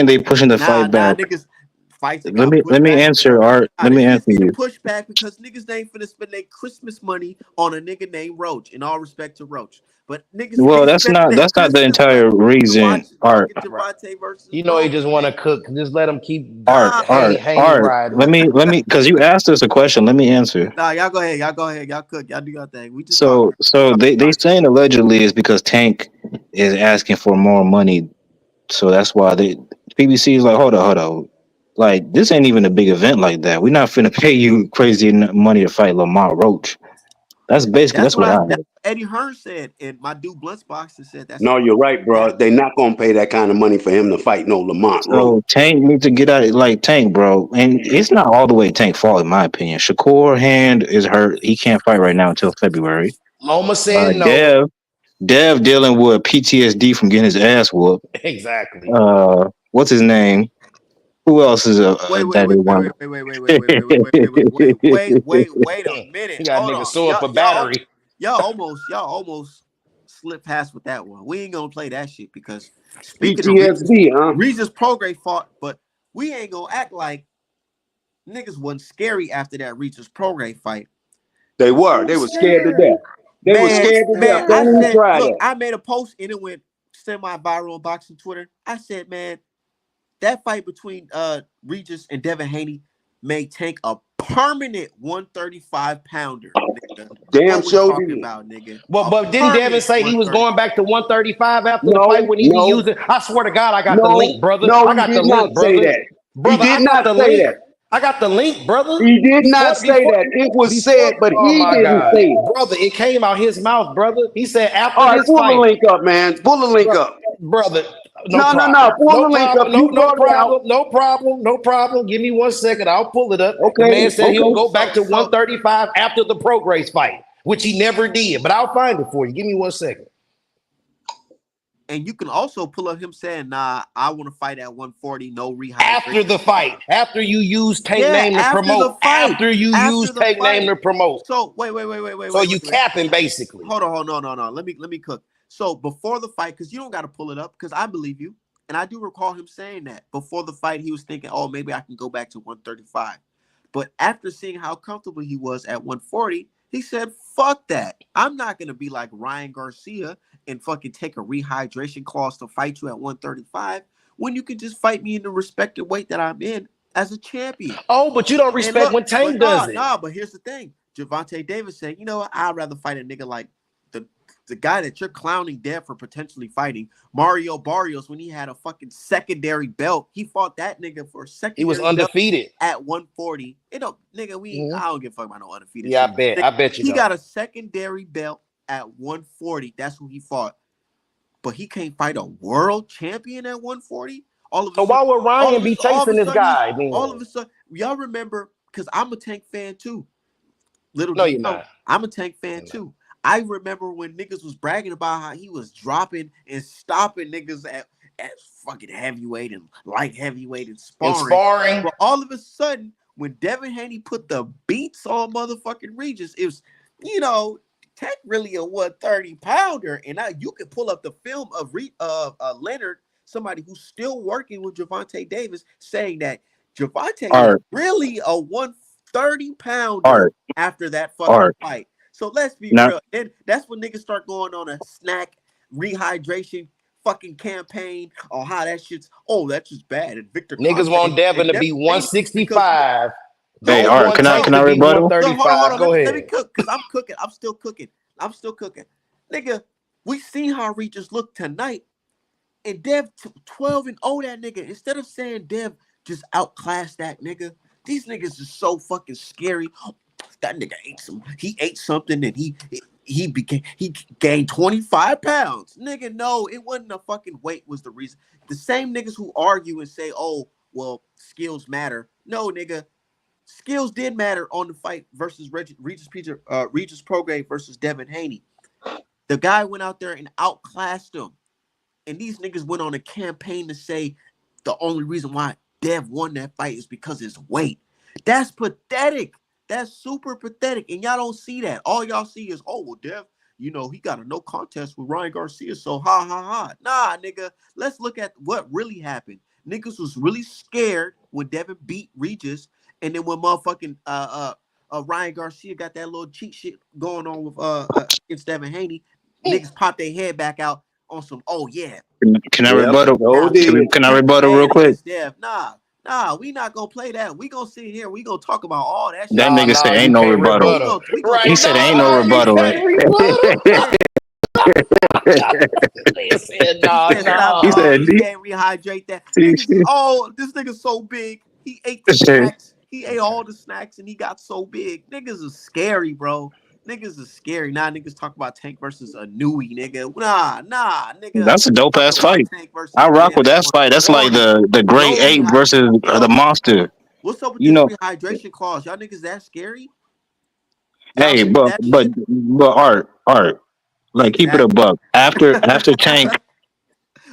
they pushing the fight back. Niggas, let me answer, Art. Let me answer you. Push back because niggas ain't finna spend their Christmas money on a nigga named Roach. In all respect to Roach, but niggas. Well, that's not the entire reason, Art. You know, he just want to cook. Just let him keep Art. Let me because you asked us a question. Let me answer. Nah, y'all go ahead. Y'all cook. Y'all do your thing. We just so they saying allegedly is because Tank is asking for more money, so that's why PBC is like, hold on. Like, this ain't even a big event like that. We're not finna pay you crazy money to fight Lamont Roach. That's what I heard. Eddie Hearn said, and my dude Blunts Boxer said that's. No, you're right, bro. They're not gonna pay that kind of money for him to fight no Lamont Roach. Tank needs to get out of like Tank, bro. And it's not all the way Tank's fault, in my opinion. Shakur hand is hurt. He can't fight right now until February. Loma said no. Dev dealing with PTSD from getting his ass whooped. Exactly. What's his name? Who else is wait a minute. You got niggas sore up a battery. Y'all almost slipped past with that one. We ain't gonna play that shit because speaking PTSD, of Regis Prograis fought, but we ain't gonna act like niggas wasn't scary after that Regis Prograis fight. They were scared to death. They were scared to death. I made a post and it went semi-viral on boxing Twitter. I said, man, that fight between Regis and Devin Haney made Tank a permanent 135-pounder. Damn show about, nigga. But didn't Devin say he was going back to 135 after the fight when he was using? I swear to God, I got the link, brother. No, I got the link, brother. He did not say that. I got the link, brother. He did not say that. It was said, but he didn't say it. Brother, it came out his mouth, brother. He said after this fight. Pull the link up, man. Pull the link up. Brother. No. Pull the link up. No problem. Give me 1 second. I'll pull it up. Okay. The man said he'll go back to 135 after the Prograis fight, which he never did. But I'll find it for you. Give me 1 second. And you can also pull up him saying, nah, I want to fight at 140, no rehydration. After the fight. After you use Tank name to promote. After you use Tank name to promote. So wait. So you capping basically. Hold on. No. Let me cook. So before the fight, because you don't got to pull it up, because I believe you. And I do recall him saying that. Before the fight, he was thinking, oh, maybe I can go back to 135. But after seeing how comfortable he was at 140, he said, fuck that. I'm not going to be like Ryan Garcia and fucking take a rehydration clause to fight you at 135 when you can just fight me in the respected weight that I'm in as a champion. Oh, but you don't And respect look, when Tank does it. but here's the thing. Gervonta Davis said, you know what? I'd rather fight a nigga like the guy that you're clowning dead for potentially fighting, Mario Barrios, when he had a fucking secondary belt. He fought that nigga for a He was secondary belt undefeated. at 140. It don't, nigga, Mhm. I don't give a fuck about no undefeated Yeah, shit. I bet you He don't. got a secondary belt at 140. That's who he fought. But he can't fight a world champion at 140? All of a So sudden, why would Ryan be all of chasing a this sudden, guy? all of a sudden, y'all remember, because I'm a Tank fan too. Little No, do you're you know, not. I'm a Tank fan too. I remember when niggas was bragging about how he was dropping and stopping niggas at fucking heavyweight and light heavyweight and In sparring. sparring. But all of a sudden, when Devin Haney put the beats on motherfucking Regis, it was, you know, Tank really a 130 pounder. And now you can pull up the film of Leonard, somebody who's still working with Gervonta Davis, saying that Gervonta was really a 130 pounder after that fucking fight. So let's be real. And that's when niggas start going on a snack rehydration fucking campaign on how that shit's, that's just bad. And Victor Niggas want Devin to be 165. Hey, Art, can I rebuttal? No, hold on. Go ahead. Let me cook, because I'm cooking. I'm still cooking. Nigga, we see how Regis look tonight. And Dev 12-0 that nigga. Instead of saying Dev just outclassed that nigga, these niggas is so fucking scary. That nigga ate something and he gained 25 pounds. Nigga, no, it wasn't a fucking weight was the reason. The same niggas who argue and say, oh, well, skills matter. No, nigga, skills did matter on the fight versus Regis Prograis versus Devin Haney. The guy went out there and outclassed him. And these niggas went on a campaign to say the only reason why Dev won that fight is because his weight. That's pathetic. That's super pathetic. And y'all don't see that. All y'all see is, oh, well, Dev, you know, he got a no contest with Ryan Garcia. So ha, ha, ha. Nah, nigga, let's look at what really happened. Niggas was really scared when Devin beat Regis. And then when motherfucking Ryan Garcia got that little cheat shit going on with against Devin Haney, niggas popped their head back out on some, oh, yeah. Can I rebuttal? Can I rebuttal real quick? Dev. Nah, we not gonna play that. We gonna sit here. We gonna talk about all that shit. That nigga said ain't no rebuttal. He said ain't no rebuttal. He said he can't rehydrate that. Niggas, this nigga's so big. He ate the snacks. He ate all the snacks and he got so big. Niggas is scary, bro. Niggas is scary. Nah, niggas talk about Tank versus a Nui, nigga. Nah, nigga. That's a dope ass fight. I rock with that fight. That's like the Great Ape versus the Monster. What's up with this rehydration clause? Y'all niggas that scary? Hey, but Art, like keep it a buck. After Tank,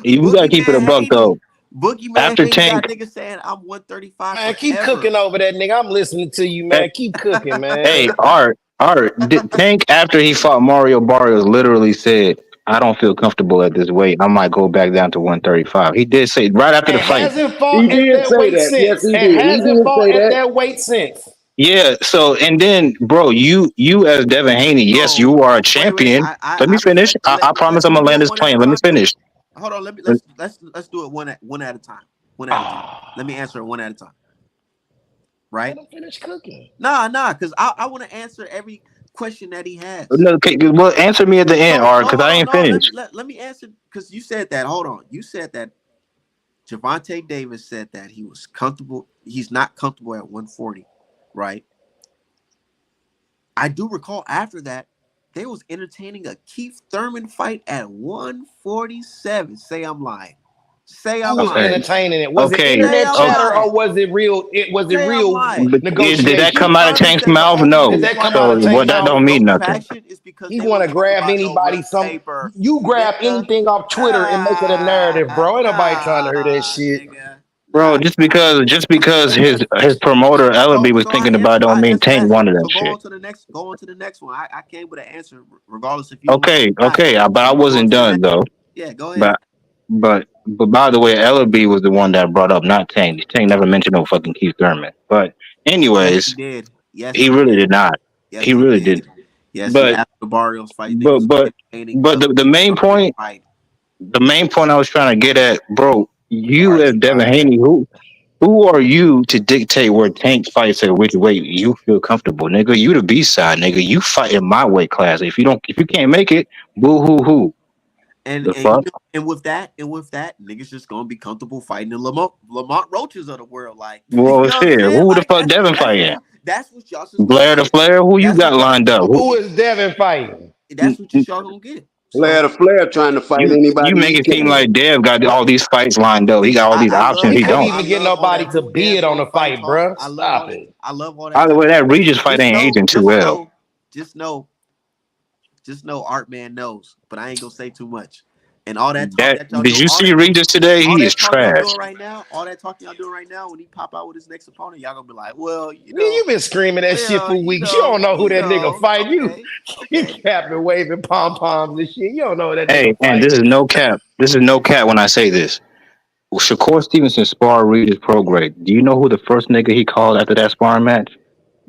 you gotta keep it a buck though. Boogeyman after Tank, got niggas saying I'm 135. Man, keep cooking over that nigga. I'm listening to you, man. Keep cooking, man. Hey, Art, Tank after he fought Mario Barrios literally said, I don't feel comfortable at this weight. I might go back down to 135. He did say right after the fight. Hasn't fought at that weight since. And hasn't fought at that weight since. Yeah, so and then, bro, you as Devin Haney, yes, you are a champion. Let me finish. I promise I'm gonna land this plane. Let me finish. Hold on, let's do it one at a time. Let me answer it one at a time. Right? Let him finish cooking. Nah, because I want to answer every question that he has. No, okay, well, answer me at the end, Art, because I ain't finished. Let me answer, because you said that. Hold on. You said that Gervonta Davis said that he was comfortable. He's not comfortable at 140, right? I do recall after that, they was entertaining a Keith Thurman fight at 147. Say I'm lying. Say I'm lying. Entertaining it. Was it internet chatter or was it real? Was it real negotiation? Did that come out of Tank's mouth? No. Did that come out of Tank's mouth? That don't mean nothing. He want to grab anybody. You grab anything off Twitter and make it a narrative, bro. Ain't nobody trying to hear that shit. Bro, just because his promoter Ellaby was thinking about it don't mean Tank wanted that shit. Go on to the next one. I came with an answer regardless if you Okay, but I wasn't done though. Yeah, go ahead. But by the way, Ellaby was the one that brought up not Tank. Tank never mentioned no fucking Keith Thurman. But anyways, he did. Yes, he really did not. Yes, he really did. Yes, but after the Barrios fight, but the main point I was trying to get at, bro, you as Devin Haney, Who are you to dictate where Tank fights at which weight you feel comfortable, nigga? You the B side, nigga. You fight in my weight class. If you can't make it, boo hoo hoo. And The and you fuck? know, and with that, niggas just gonna be comfortable fighting the Lamont Roaches of the world. Like, you Well, know what I'm shit. saying? Who the Like fuck Devin fighting? that's what y'all just gonna Blair the get. Flair? Who you That's got what y'all lined just up? gonna Who get. is Devin fighting? That's what y'all gonna get. Flair So the Flair trying to fight You anybody make he it seem can. like Dev got all these fights lined up. He got all these I options. love He He couldn't don't. I even get love all nobody that to new bid on Amzil the fight fight, talk. bruh. Stop it. I love all that By the way, talk. that Regis fight ain't aging too Just well. know, just know, just know Art Man knows, but I ain't gonna say too much. And all that talk That that y'all did doing, you see Regis today? all He is that talk y'all trash. doing right now, all that talk y'all doing right now, when he pop out with his next opponent, y'all gonna be like, well, Man, you been screaming that shit for weeks. You don't know who that nigga fight. okay, You okay. capping, waving pom poms and shit. You don't know who that Hey, nigga and this fight. is no cap. This is no cap when I say this. Well, Shakur Stevenson sparred Regis Prograde. Do you know who the first nigga he called after that sparring match?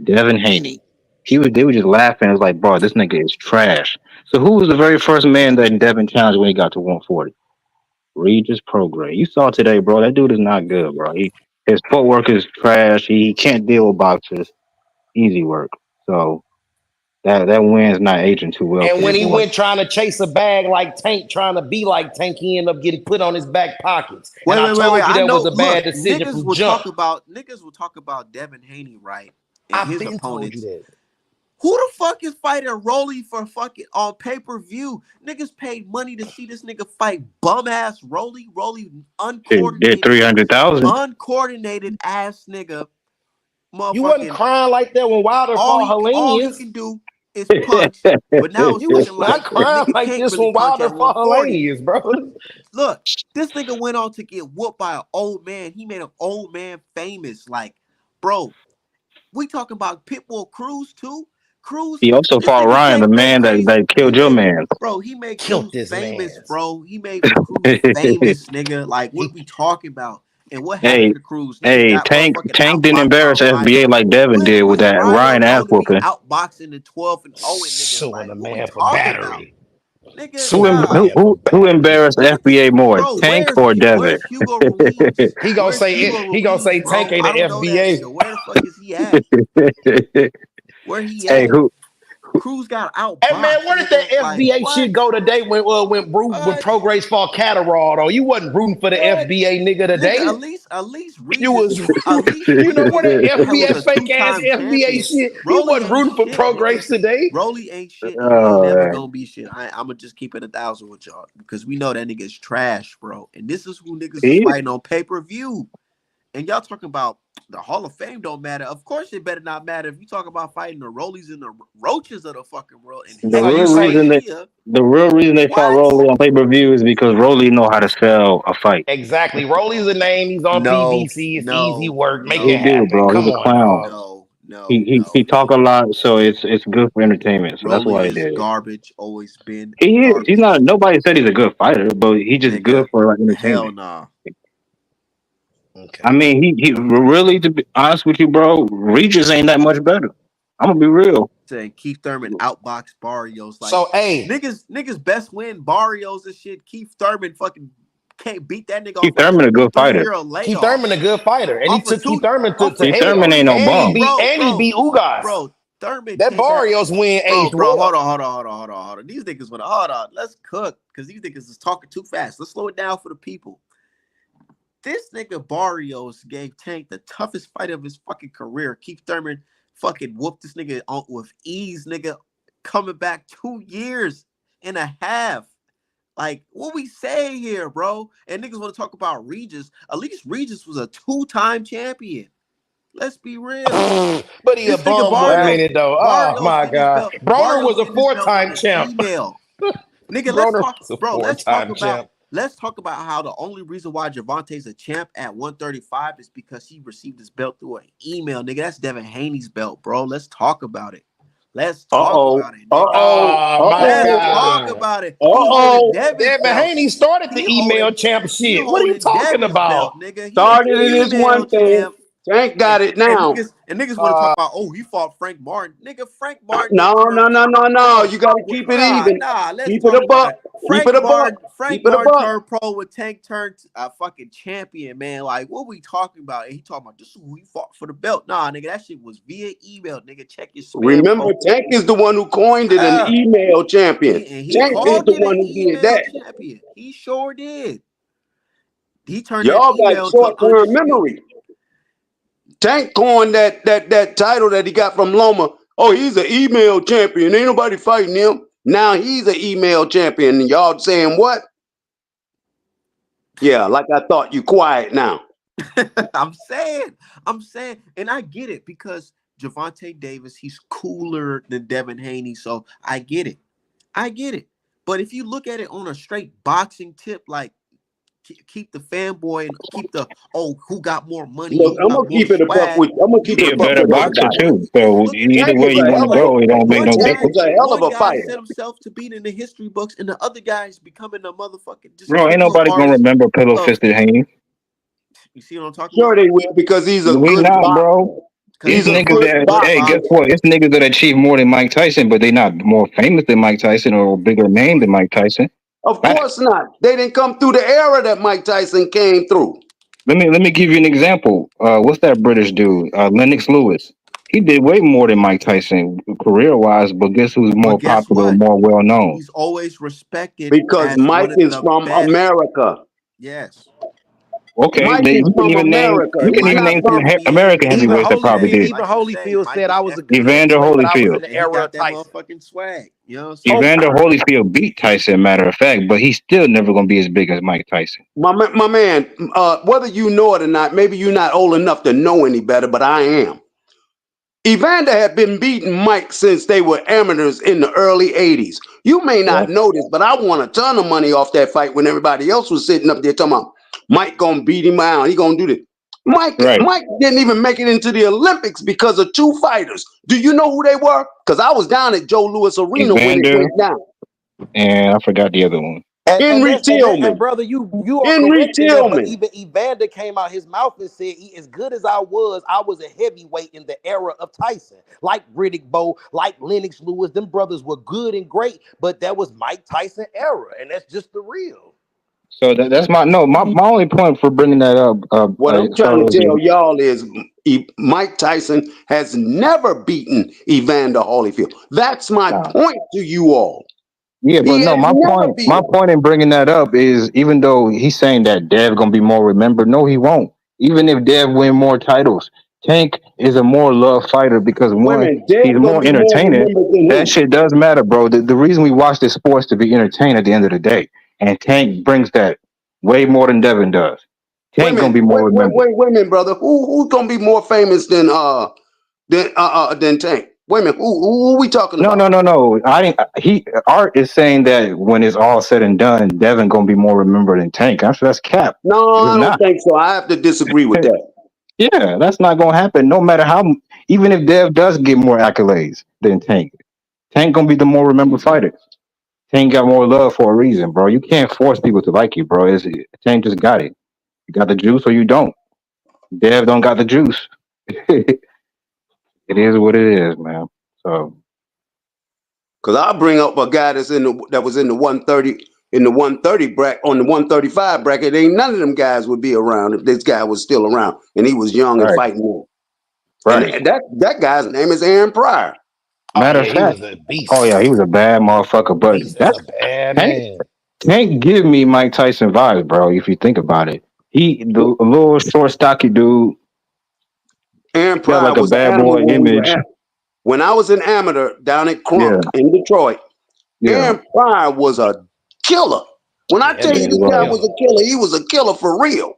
Devin Haney. They were just laughing. It was like, bro, this nigga is trash. So who was the very first man that Devin challenged when he got to 140? Regis Prograde. You saw today, bro. That dude is not good, bro. His footwork is trash. He can't deal with boxers. Easy work. So that win's not aging too well And for And the when it's he boy. one. went trying to chase a bag like Tank, trying to be like Tank, he ended up getting put on his back pockets. And I Wait. told you I that was know. a Look, bad decision from jump. niggas will talk about Devin Haney, right, and I've his been told you opponents. that. Who the fuck is fighting Rolly for fucking on pay per view? Niggas paid money to see this nigga fight bum ass Rolly Shit, did uncoordinated, 300,000. uncoordinated ass nigga, You wasn't motherfucking. crying like that when Wilder fought All he Helenius. can do is punch, but now it's You was looking not like the crying nigga like can't this really when punch Wilder at fought 140. Helenius, bro. Look, this nigga went on to get whooped by an old man. He made an old man famous. Like, bro, we talking about Pitbull Cruz too. Cruz, He also this fought nigga Ryan, the can't go man that, crazy. that killed your man. He made Killed Cruz this famous, man. bro. He made Cruz famous, nigga. Like, what are He we talking about? And what hey, happened to Cruz? Nigga hey, got Tank motherfucking Tank didn't outboxed by embarrass FBA Ryan. like Devin did with When that Ryan Ryan ass known to be whooping. outboxing the 12 and 0 niggas, suing like, a what we man for talking about? battery. Nigga, Who Suing em- a nah. who man for who, who battery. embarrassed FBA more, Bro, Tank or Devin? where's Hugo Ruiz? He gonna Where's say Hugo he gonna Ruiz, say Tank bro? ain't I an don't know that FBA. nigga. Where the fuck is he at? Where he Hey, at? who? Cruz got Hey man, outboxed, where did that nigga. Like FBA what? shit go today when What? Prograis fought Catterall? Though you wasn't rooting for the What? FBA nigga Nigga, today. at least You Regis, was you know where that was FBA a fake ass two-time FBA champion. shit. You Rolly wasn't ain't rooting for shit, nigga. Prograis today. Rolly ain't shit, and he ain't Oh, never man. gonna be shit. I'm gonna just keep it 1,000 with y'all because we know that nigga's trash, bro. And this is who niggas is He fighting on pay-per-view. And y'all talking about the Hall of Fame don't matter. Of course, it better not matter if you talk about fighting the Rollies and the Roaches of the fucking world and the So heavy you real say reason they criteria. the real reason they fought What? Rolly on pay per view is because Rolly know how to sell a fight. exactly. Rolly's a name. He's on No, PBC. It's easy no, work. Make He it no, do, happen. bro. He's Come a on, clown. dog. no, no, He no, talk a no. lot, so it's good for entertainment. So that's why Rolly he is did it. garbage. Always been He is. He's not. garbage, Nobody said he's a good fighter, but he just good nigga. for like Hell entertainment. nah. I Okay. mean, he really, to be honest with you, bro, Regis ain't that much better. I'm gonna be real. Saying Keith Thurman outboxed Barrios like So hey, niggas best win Barrios and shit. Keith Thurman fucking can't beat that nigga Keith off a Thurman a two good three fighter. year Keith layoff. Thurman a good fighter, and he Off a took Keith two Thurman off to a Keith Thurman hell, ain't no two and he bum. beat and he beat Ugas. Thurman That came back. Barrios win aged Bro, hold well. on, hold on. These niggas wanna hold on. Let's cook because these niggas is talking too fast. Let's slow it down for the people. This nigga Barrios gave Tank the toughest fight of his fucking career. Keith Thurman fucking whooped this nigga on with ease, nigga. Coming back 2 years and a half. Like, what we say here, bro? And niggas want to talk about Regis. At least Regis was a two-time champion. Let's be real. But he a This nigga bum one Barrios, minute though. Oh Barrios my getting his God. belt. Broner was Barrios a getting his belt on four-time an champ. email. Nigga, Broner was a four-time champ. let's talk about how the only reason why Gervonta's a champ at 135 is because he received his belt through an email. Nigga, that's Devin Haney's belt, bro. Let's talk about it. Let's Uh talk oh. about it, Uh nigga. oh. Oh Uh my Let's oh. talk God. about it. Uh He holding oh. Devin's Devin belt. Haney started He the email holding champ he shit. What are you holding talking Devin's about? belt, nigga. He an Started it is email one thing. champ. Tank got it And now. niggas want to talk about, oh, he fought Frank Martin. Nigga, Frank Martin No, didn't turn. no, no, no, no. No, You got to keep it even. let's Keep it talk a about buck. it. Keep it a buck. Frank Keep it a Martin buck. turned pro with Tank turned a fucking champion, man. Like, what we talking about? And he talking about this is who he fought for the belt. Nah, nigga, that shit was via email. Nigga, check your spam Remember, folder. Tank is the one who coined it, an email champion. He Tank is called the it an one who did email that. champion. He sure did. He turned that Y'all got email to short-term undisputed. memory. Tank coined that title that he got from Loma. Oh, he's an email champion. Ain't nobody fighting him. Now he's an email champion. And y'all saying what? Yeah, like I thought. You quiet now. I'm saying, and I get it because Gervonta Davis, he's cooler than Devin Haney, so I get it. But if you look at it on a straight boxing tip, like keep the fanboy and keep the who got more money, Look, who I'm got gonna more keep it a buck swag. with. I'm gonna keep He it a a buck better with boxer everybody. too. So Look at either Tank way is you a want to hell of go, it don't make no Tank difference. is a hell of one a guy fighter. set himself to beat in the history books, and the other guy is becoming a motherfucking just Bro, ain't triple nobody gonna artist remember Pillow of. Fisted Haney. You see what I'm talking Sure about? they will because he's a We good not, boxer. bro. Because It's He's he's a a niggas good that, good hey, guess boxer. boxer. what? It's niggas that achieve more than Mike Tyson, but they not more famous than Mike Tyson or a bigger name than Mike Tyson. Of Fact. course not. They didn't come through the era that Mike Tyson came through. Let me give you an example. What's that British dude? Lennox Lewis. He did way more than Mike Tyson career wise, but guess who's But more guess popular, what? more well known? He's always respected Because as Mike one of is the from best. America. Yes. Okay, Mike is you can from even name America. you And can He's even Mike not is name some from. NBA. American And Even heavyweights that Mike is probably Holyfield, that, did. even like you say, Holyfield Mike said is I was a good definitely, Evander heavyweight, but I was in Holyfield. the and he era of got that Tyson. motherfucking swag. You know what I'm Oh, saying? Evander Holyfield beat Tyson, matter of fact, but he's still never gonna be as big as Mike Tyson. my man, whether you know it or not, maybe you're not old enough to know any better, but I am. Evander had been beating Mike since they were amateurs in the early 80s. You may Yeah. not know this, but I won a ton of money off that fight when everybody else was sitting up there talking about Mike gonna beat him out. He gonna do this. Right. Mike didn't even make it into the Olympics because of two fighters. Do you know who they were? Because I was down at Joe Louis Arena when it Evander went down. and I forgot the other one. And Henry that's and, that, and Tillman. brother, you are Henry correct in that. But Tillman. even Evander came out his mouth and said, "As good as I was a heavyweight in the era of Tyson, like Riddick Bowe, like Lennox Lewis. Them brothers were good and great, but that was Mike Tyson era, and that's just the real." So that's my no. My only point for bringing that up, What I'm trying to fellas, tell y'all is Mike Tyson has never beaten Evander Holyfield. That's my nah. point to you all. Yeah, but He no, has never beat my him. point in bringing that up is even though he's saying that Dev gonna be more remembered, no, he won't. Even if Dev win more titles, Tank is a more loved fighter because one, Women, Dev he's gonna more be more entertaining. remembered than That who? shit does matter, bro. The reason we watch this sports to be entertained at the end of the day, and Tank brings that way more than Devin does. Tank gonna be Women, more remembered. wait a minute, brother. Who's gonna be more famous than Tank? Wait a minute. Who we talking No, about? no, no, no. I didn't. He Art is saying that when it's all said and done, Devin gonna be more remembered than Tank. I'm sure that's cap. No, He's I don't not. think so. I have to disagree with that. Yeah, that's not gonna happen. No matter how, even if Dev does get more accolades than Tank, Tank gonna be the more remembered fighter. Tank got more love for a reason, bro. You can't force people to like you, bro. Tank just got it. You got the juice or you don't. Dev don't got the juice. It is what it is, man. So Cause I'll bring up a guy that was in the 130 bracket on the 135 bracket. Ain't none of them guys would be around if this guy was still around and he was young and right, fighting more. And right. that guy's name is Aaron Pryor. Oh Matter yeah, of he fact, was a oh yeah, beast. he was a bad motherfucker. But Beast is that's a bad Tank. man. Tank give me Mike Tyson vibes, bro. If you think about it, the little short, stocky dude Aaron got Pryor like a was an bad animal boy image. when I was an amateur down at Yeah, Crunk in Detroit. yeah, Aaron Pryor was a killer. When I Yeah, tell that you yeah. He dude this was a guy was. was killer. a killer, he was a killer for real.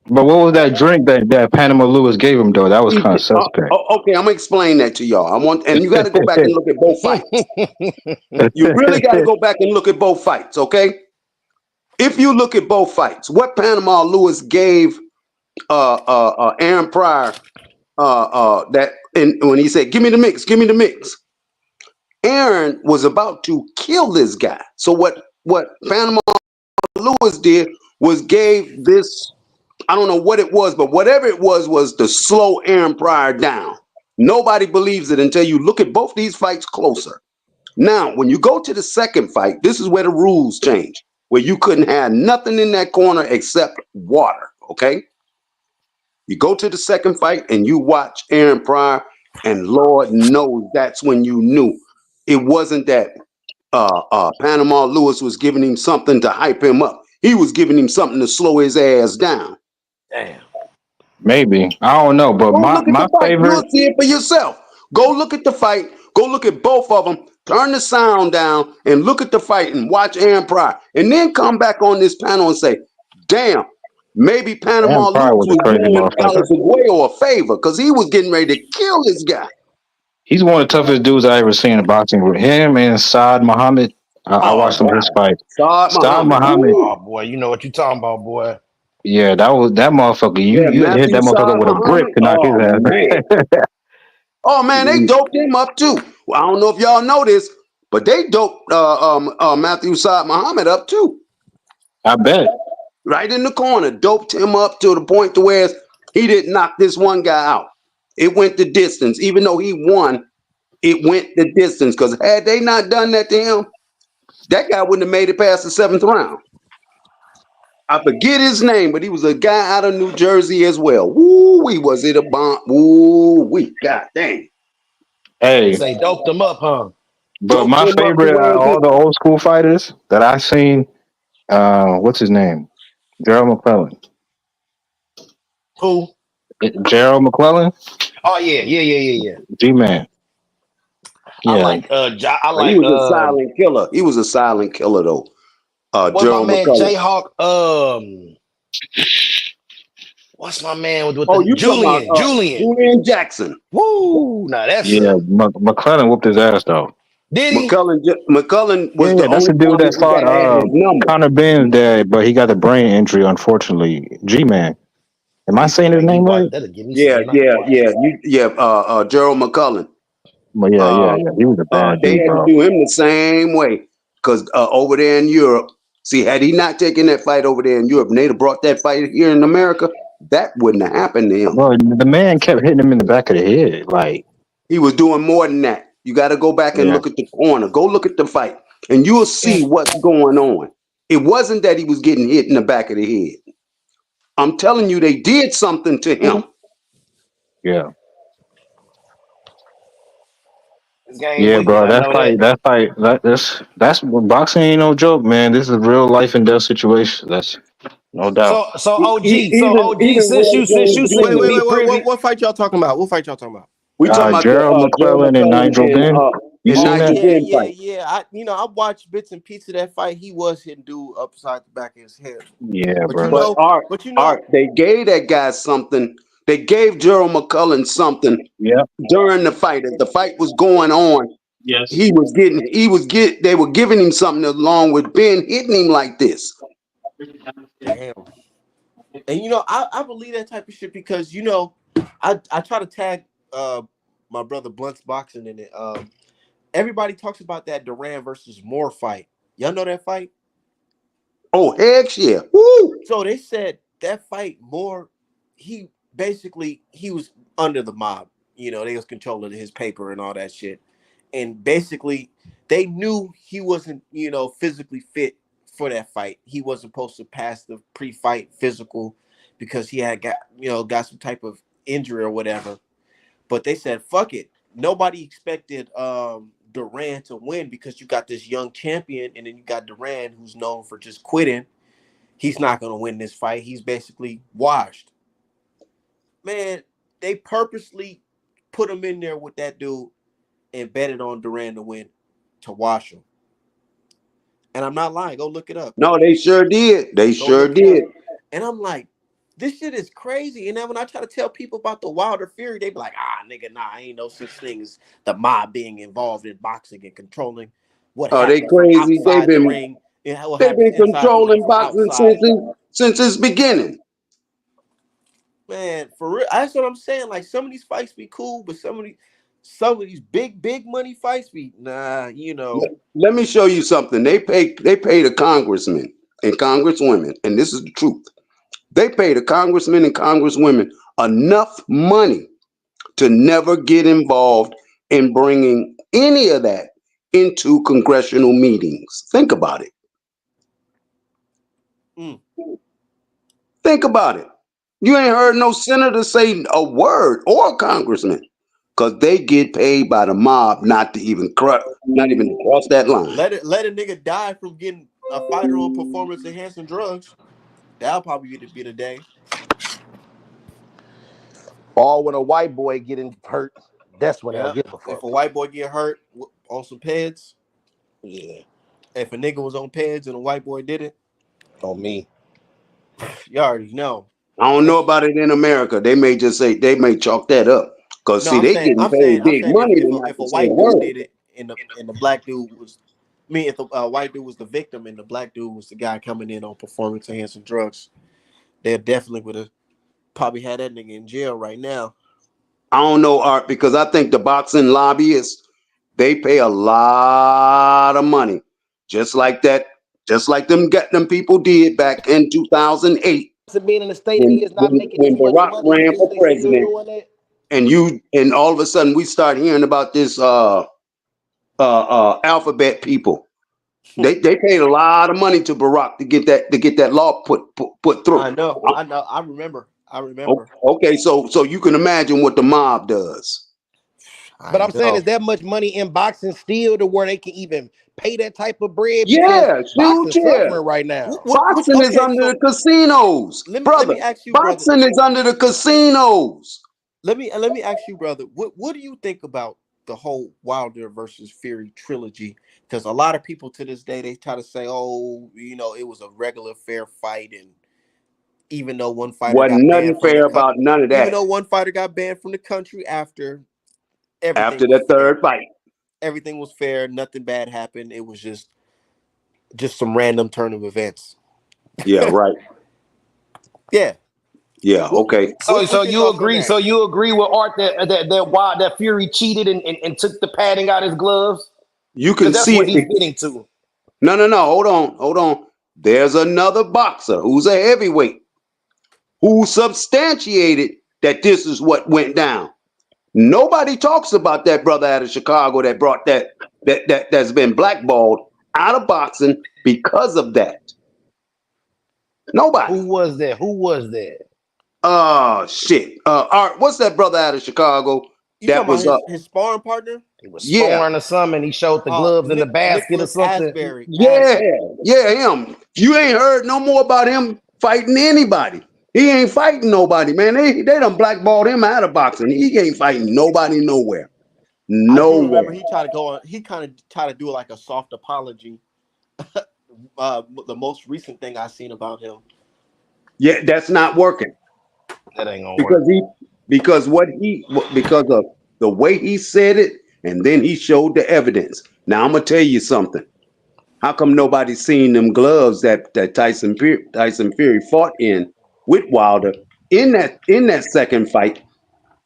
But what was that drink that Panama Lewis gave him though? That was kind of suspect. Okay, I'm gonna explain that to y'all. And you got to go back and look at both fights. You really got to go back and look at both fights, okay? If you look at both fights, what Panama Lewis gave Aaron Pryor that and when he said, "Give me the mix, give me the mix," Aaron was about to kill this guy. So what Panama Lewis did was gave this I don't know what it was, but whatever it was to slow Aaron Pryor down. Nobody believes it until you look at both these fights closer. Now, when you go to the second fight, this is where the rules change, where you couldn't have nothing in that corner except water, okay? You go to the second fight and you watch Aaron Pryor, and Lord knows that's when you knew it wasn't that Panama Lewis was giving him something to hype him up. He was giving him something to slow his ass down. Damn. Maybe. I don't know, but Go look at my the fight. favorite. You'll see it for yourself. Go look at the fight. Go look at both of them. Turn the sound down and look at the fight and watch Aaron Pryor. And then come back on this panel and say, damn, maybe Aaron Panama Pryor Lewis was a was crazy doing motherfucker. Alex Aguayo a favor because he was getting ready to kill this guy. He's one of the toughest dudes I ever seen in boxing. With him and Saad Muhammad, I Oh, watched some of his wow. fights. Saad Saad Muhammad. Muhammad, Oh boy, you know what you talking about, boy. yeah, that motherfucker. Yeah, You hit Matthew that motherfucker Saad with a brick Muhammad. to knock his Oh, man. ass. Oh, man, they doped him up, too. Well, I don't know if y'all know this, but they doped Matthew Saad Muhammad up, too. I bet. Right in the corner, doped him up to the point to where he didn't knock this one guy out. It went the distance. Even though he won, it went the distance. Because had they not done that to him, that guy wouldn't have made it past the 7th round. I forget his name, but he was a guy out of New Jersey as well. Woo, was it a bomb? Woo, god dang. Hey, Say doped them up, huh? but Doped my him up to favorite, where all the old school fighters that I seen, what's his name? Gerald McClellan. Who? Gerald McClellan, Oh yeah. G-Man. I Yeah, like I he like was a silent killer. He was a silent killer though. what's my Gerald man McCullough. Jayhawk? What's my man with Oh, the you talking about Julian? Julian Jackson. Woo! Now that's yeah. McClellan whooped his ass though. did he? McCullough was Yeah, the that's only the dude one that that fought had his number. Connor Ben's dad, but he got a brain injury, unfortunately. G-Man. Am I You saying finna his make me name watch. right? That'll give me Yeah, something not to yeah, watch. yeah. Gerald McCullough. But yeah, Uh, He was a bad they dude, had to bro. do him the same way because over there in Europe, see, had he not taken that fight over there in Europe and they'd have brought that fight here in America, that wouldn't have happened to him. Bro, the man kept hitting him in the back of the head. Like, He was doing more than that. You got to go back and yeah. look at the corner. Go look at the fight, and you'll see what's going on. It wasn't that he was getting hit in the back of the head. I'm telling you, they did something to him. Yeah. This game, Yeah, boy, you bro. gotta know that. That's boxing ain't no joke, man. This is a real life and death situation. That's no doubt. So OG, Even Roy since you Jones seem to be Jr. privy. What fight y'all talking about? What fight y'all talking about? We talking about the Gerald Joe McClellan and McClellan Nigel Ben. You and Oh seen that? Nigel Ben fight. I watched bits and pieces of that fight. He was hitting dude upside the back of his head. Yeah, But bro. but Art, they gave that guy something. They gave Gerald McCullough something Yeah. during the fight. As the fight was going on, Yes. they were giving him something along with Ben hitting him like this. damn. And I believe that type of shit because I try to tag my brother Blunt's boxing in it. Everybody talks about that Duran versus Moore fight. Y'all know that fight? Oh, heck yeah. Woo! So they said that fight Moore, he was under the mob. They was controlling his paper and all that shit. And basically they knew he wasn't, physically fit for that fight. He wasn't supposed to pass the pre-fight physical because he had got some type of injury or whatever. But they said, fuck it. Nobody expected Duran to win because you got this young champion and then you got Duran who's known for just quitting. He's not going to win this fight. He's basically washed. Man, they purposely put him in there with that dude and betted on Duran to win to wash him. And I'm not lying. Go look it up. No, they sure did. They Go sure look it up. did. And I'm like, this shit is crazy. And then when I try to tell people about the Wilder Fury, they be like, nigga, nah, ain't no such thing as the mob being involved in boxing and controlling what Oh, they happens from crazy. outside the ring and what They've happens been inside the ring controlling from boxing outside. since its beginning. Man, for real, that's what I'm saying. Like some of these fights be cool, but some of these big money fights be Let me show you something. They paid a congressman and congresswomen, and this is the truth. They pay the congressmen and congresswomen enough money to never get involved in bringing any of that into congressional meetings. Think about it. Mm. Think about it. You ain't heard no senator say a word or a congressman because they get paid by the mob not to even cross that line. Let a nigga die from getting a fighter on performance enhancing drugs. That'll probably be the day. Or when a white boy getting hurt, that's when they'll Yeah. give a If fuck. a white boy get hurt on some peds, Yeah, if a nigga was on peds and a white boy did it, on me. you already know. I don't know That's about it in America. They may just say they may chalk that up because no. see they getting paid I'm big saying money to not if to a say a white dude word. did it and the black dude was, I mean, if the white dude was the victim and the black dude was the guy coming in on performance enhancing drugs, they definitely would have probably had that nigga in jail right now. I don't know, Art, because I think the boxing lobbyists they pay a lot of money, just like that, just like them people did back in 2008 So being in the state he is not making when as much Barack money. ran Is for they still president, doing that? and all of a sudden we start hearing about this alphabet people. They paid a lot of money to Barack to get that law put through. I know, I remember. Okay, so you can imagine what the mob does. But I I'm saying, is know. that much money in boxing still to where they can even pay that type of bread? Because Yeah, huge. boxing's Yeah, suffering right now. boxing is Okay, under so the casinos, let brother. me ask you, brother. Boxing is under the casinos. Let me ask you, brother. What do you think about the whole Wilder versus Fury trilogy? Because a lot of people to this day they try to say, oh, you know, it was a regular fair fight, and even though one fighter Wasn't got banned nothing from the fair about none of even that though one fighter got banned from the country after everything after was the fair, third fight. everything was fair, nothing bad happened. It was just some random turn of events. Yeah, right. Yeah. Yeah, What, okay. what's your thoughts on that? So you agree with Art that Fury cheated and took the padding out his gloves? You Because can that's see what he's it. getting to. No. Hold on. There's another boxer who's a heavyweight who substantiated that this is what went down. Nobody talks about that brother out of Chicago that brought that's been blackballed out of boxing because of that. Nobody. Who was that? Who was that? Oh shit. Art, what's that brother out of Chicago You that talking about was his sparring partner? He was yeah. sparring or something. He showed the gloves in the basket or Nicholas something. Asbury. Yeah, yeah, him. You ain't heard no more about him fighting anybody. He ain't fighting nobody, man. They done blackballed him out of boxing. He ain't fighting nobody nowhere. I do remember Nowhere. he tried to go on. He kind of tried to do like a soft apology. The most recent thing I seen about him. Yeah, that's not working. That ain't gonna work. Because he because of the way he said it, and then he showed the evidence. Now I'm gonna tell you something. How come nobody's seen them gloves that Tyson Fury fought in with Wilder in that second fight?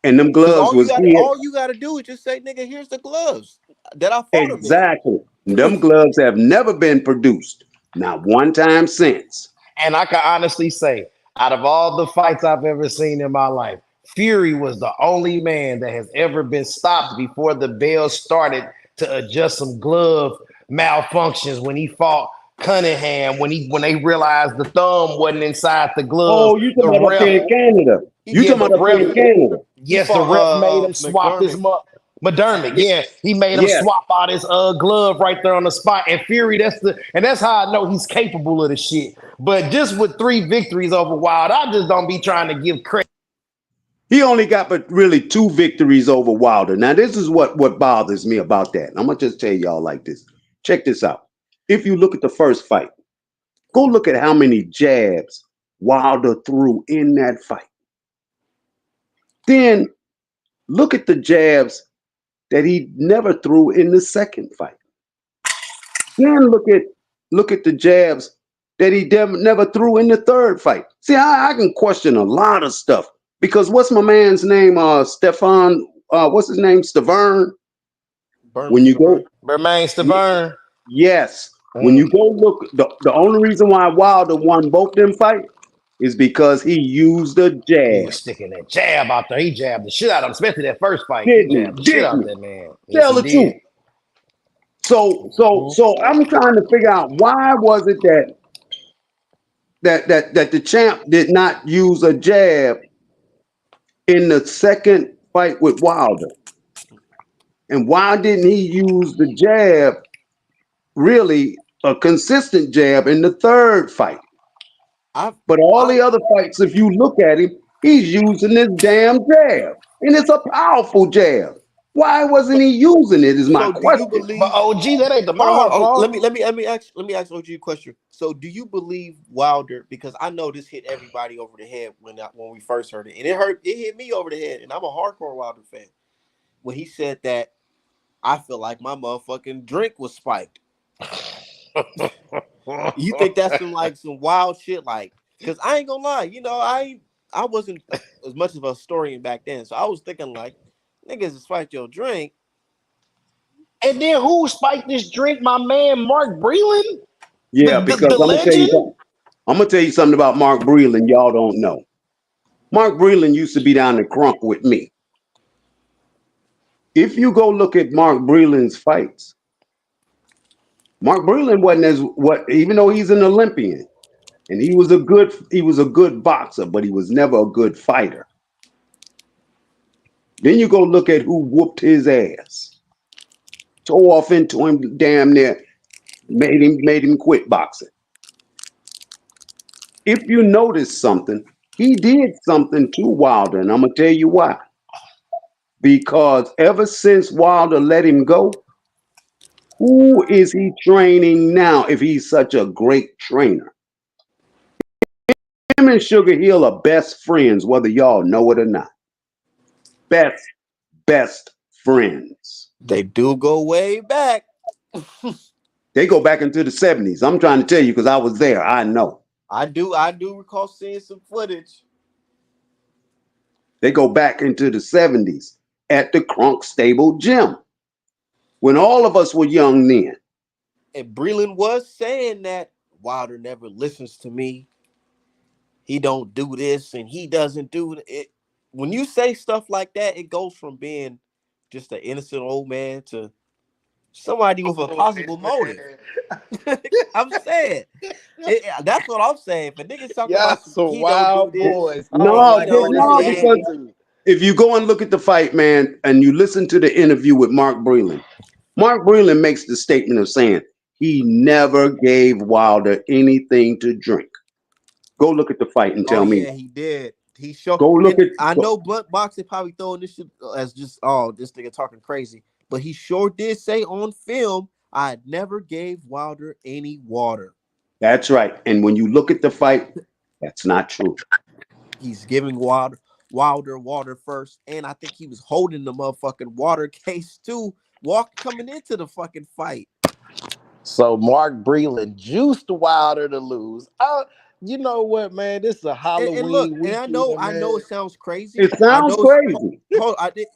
And them Cause gloves was here all you gotta do is just say, nigga, here's the gloves that I fought him exactly. in. Them gloves have never been produced, not one time since. And I can honestly say, out of all the fights I've ever seen in my life, Fury was the only man that has ever been stopped before the bell started to adjust some glove malfunctions when he fought Cunningham, when they realized the thumb wasn't inside the glove. Oh, you The talking about up ref, there in Canada? You yeah, talking the about up there ref, in Canada? He yes, the fought ref made him swap his McDermott. McDermott, yeah, he made him Yes. swap out his glove right there on the spot. And Fury, that's how I know he's capable of the shit. But just with 3 victories over Wild, I just don't be trying to give credit. He only got but really 2 victories over Wilder. Now, this is what bothers me about that. I'm gonna just tell y'all like this. Check this out. If you look at the first fight, go look at how many jabs Wilder threw in that fight. Then look at the jabs that he never threw in the second fight. Then look at the jabs that he never threw in the third fight. See, I can question a lot of stuff because what's my man's name? Stefan. What's his name? Stavern. When Berman you go, Stavern. Bermain Stavern. yes. When Mm. you go look, the only reason why Wilder won both them fights is because he used a He jab. was sticking that jab out there. He jabbed the shit out of him, especially that first fight. He Didn't jabbed he? the shit Didn't out he? that man. Yes, Tell he the truth. did. So I'm trying to figure out why was it that the champ did not use a jab in the second fight with Wilder, and why didn't he use the jab, really a consistent jab, in the third fight? I But all I the other fights, if you look at him, he's using this damn jab, and it's a powerful jab. Why wasn't he using it? Is my so do you question. But believe? OG, that ain't the Hold on, hold mom's on. fault. Let me ask OG a question. So do you believe Wilder? Because I know this hit everybody over the head when we first heard it, and it hit me over the head, and I'm a hardcore Wilder fan. When he said that, I feel like my motherfucking drink was spiked. You think that's some wild shit? Like, cause I ain't gonna lie, I wasn't as much of a historian back then, so I was thinking like, niggas spiked your drink. And then who spiked this drink? My man Mark Breland, Yeah, because the legend. I'm gonna tell you something about Mark Breland y'all don't know. Mark Breland used to be down the crunk with me. If you go look at Mark Breland's fights, Mark Breland wasn't as what, even though he's an Olympian and he was a good boxer, but he was never a good fighter. Then you go look at who whooped his ass, tore off into him damn near, made him quit boxing. If you notice something, he did something to Wilder, and I'm gonna tell you why. Because ever since Wilder let him go, who is he training now if he's such a great trainer? Him and Sugar Hill are best friends, whether y'all know it or not. Best, best friends. They do go way back. They go back into the 70s. I'm trying to tell you because I was there. I know. I do recall seeing some footage. They go back into the 70s at the Crunk Stable Gym when all of us were young then. And Breland was saying that Wilder never listens to me. He don't do this and he doesn't do it. When you say stuff like that, it goes from being just an innocent old man to somebody with a possible motive. I'm saying. That's what I'm saying. If a nigga's talking Y'all about some he don't do wild this boys. I and don't No, he like the don't way y'all no, and because listen to me. if you go and look at the fight, man, and you listen to the interview with Mark Breland makes the statement of saying he never gave Wilder anything to drink. Go look at the fight and oh tell me. yeah, he did. He showed, Go look and at. I know Blunt Boxing probably throwing this shit as just this nigga talking crazy, but he sure did say on film, I never gave Wilder any water. That's right. And when you look at the fight, that's not true. He's giving Wilder water first, and I think he was holding the motherfucking water case too, coming into the fucking fight. So Mark Breland juiced Wilder to lose. You know what, man? This is a And look, Halloween and weekend, I know man. it sounds crazy. It I sounds know it's crazy, I did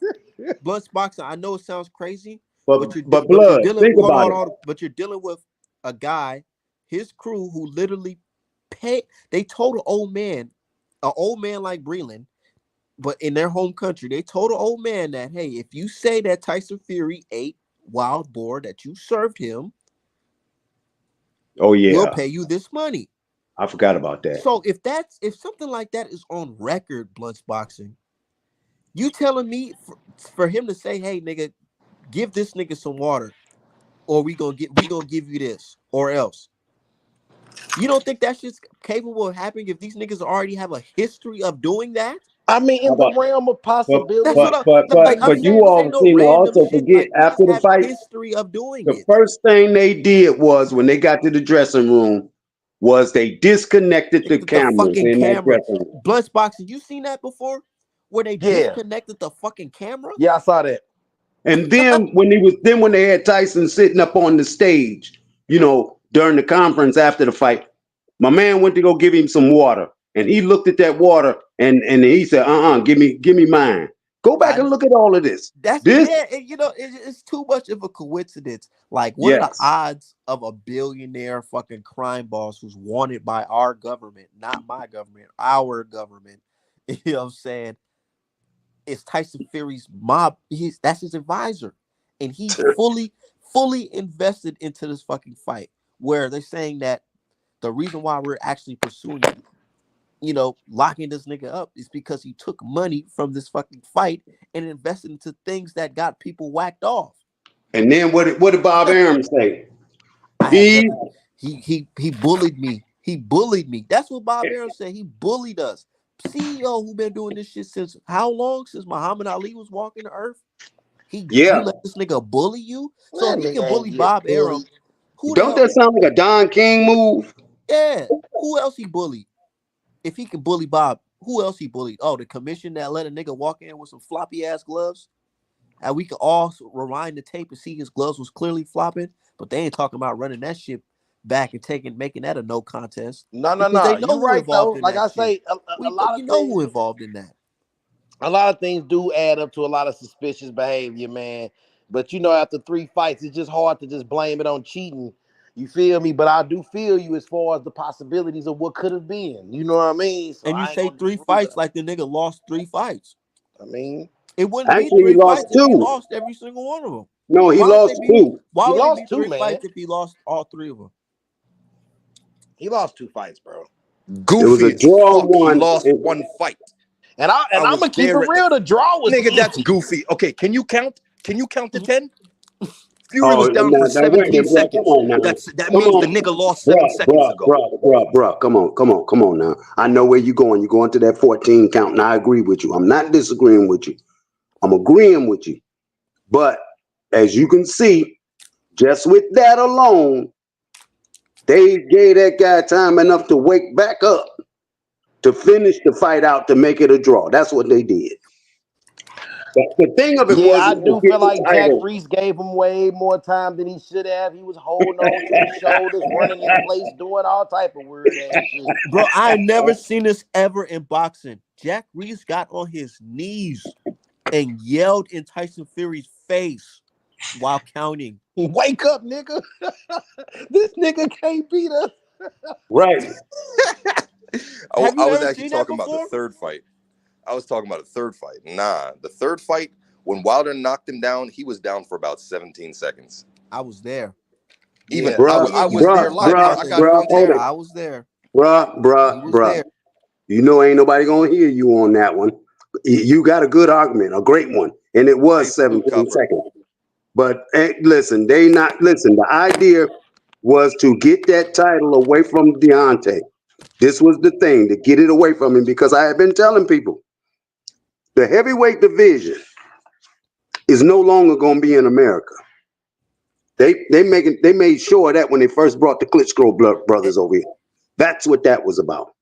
Blunt's boxing. I know it sounds crazy, but but you're blood. dealing. Think about it. But you're dealing with a guy, his crew, who literally pay. They told an old man like Breland, but in their home country, they told an old man that, hey, if you say that Tyson Fury ate wild boar, that you served him, Oh we'll yeah, pay you this money. I forgot about that. So if something like that is on record, Blunt's boxing, you telling me for him to say, hey nigga, give this nigga some water, or we gonna give you this, or else. You don't think that's just capable of happening if these niggas already have a history of doing that? I mean, How in the about realm of but That's possibility, what like you I'm but saying. you This ain't all no seem to random also shit. forget Like niggas after the have fight, history of doing the it. first thing they did was when they got to the dressing room was they disconnected the The cameras fucking in that camera, dressing room. Blunt's boxing. You seen that before? Where they yeah, disconnected the fucking camera? yeah, I saw that. And then when they had Tyson sitting up on the stage, during the conference after the fight, my man went to go give him some water, and he looked at that water and he said, "Give me mine." Go back and look at all of this. This, and, it's too much of a coincidence. Like, what are the yes. odds of a billionaire fucking crime boss who's wanted by our government, not my government, our government? You know what I'm saying? It's Tyson Fury's mob. That's his advisor, and he's fully invested into this fucking fight. Where they're saying that the reason why we're actually pursuing, locking this nigga up is because he took money from this fucking fight and invested into things that got people whacked off. And then what did Bob Arum say? I had nothing. He bullied me. He bullied me. That's what Bob Arum said. He bullied us. CEO who been doing this shit since how long? Since Muhammad Ali was walking the earth. You let this nigga bully you. So if he can bully Bob Arum, don't that sound like a Don King move? Yeah. Who else he bullied? If he can bully Bob, who else he bullied? Oh, the commission that let a nigga walk in with some floppy ass gloves. And we could all rewind the tape and see his gloves was clearly flopping, but they ain't talking about running that shit back and making that a no contest. No. They know You're who right though. involved in Like that I shit. say, a lot of things, who involved in that. a lot of things do add up to a lot of suspicious behavior, man. But after 3 fights, it's just hard to just blame it on cheating. You feel me? But I do feel you as far as the possibilities of what could have been. You know what I mean? So And you I ain't say gonna 3 disprove fights that. like the nigga lost 3 fights. I mean, it wouldn't be Actually, 3 he lost fights if he 2. lost every single one of them. No, he lost 2. Why he would it lost be 2, 3 man. fights if he lost all 3 of them? He lost 2 fights, bro. It was Goofy a as draw fuck. He one. lost 1 fight. And I'm gonna keep it real. The draw was Nigga, that's easy. goofy. Okay, can you count? Can you count to 10? Fury Oh, was down for now wait a 17 minute, bro. Come seconds. on now. That Come means the on, nigga lost 7 seconds ago. bruh. Come on now. I know where you're going. You're going to that 14 count, and I agree with you. I'm not disagreeing with you. I'm agreeing with you. But as you can see, just with that alone, they gave that guy time enough to wake back up to finish the fight out to make it a draw. That's what they did. But the thing of it Yeah, I wasn't to do get feel the like Jack title. Reese gave him way more time than he should have. He was holding on to his shoulders, running in place, doing all type of weird ass shit. Bro, I never seen this ever in boxing. Jack Reese got on his knees and yelled in Tyson Fury's face while counting. Wake up, nigga. This nigga can't beat us. Right. Have you I was ever actually seen that talking about the before? third fight. I was talking about a third fight. Nah, the third fight, when Wilder knocked him down, he was down for about 17 seconds. I was there. Even Yeah. Bruh, I was there live. I got it on hold tape. it. I was there. He was Bruh. there. You know ain't nobody gonna hear you on that one. You got a good argument, a great one. And it Hey, was salute 17 Copper. seconds. But listen, the idea was to get that title away from Deontay. This was the thing, to get it away from him, because I have been telling people the heavyweight division is no longer gonna be in America. They made sure of that when they first brought the Klitschko brothers over here. That's what that was about.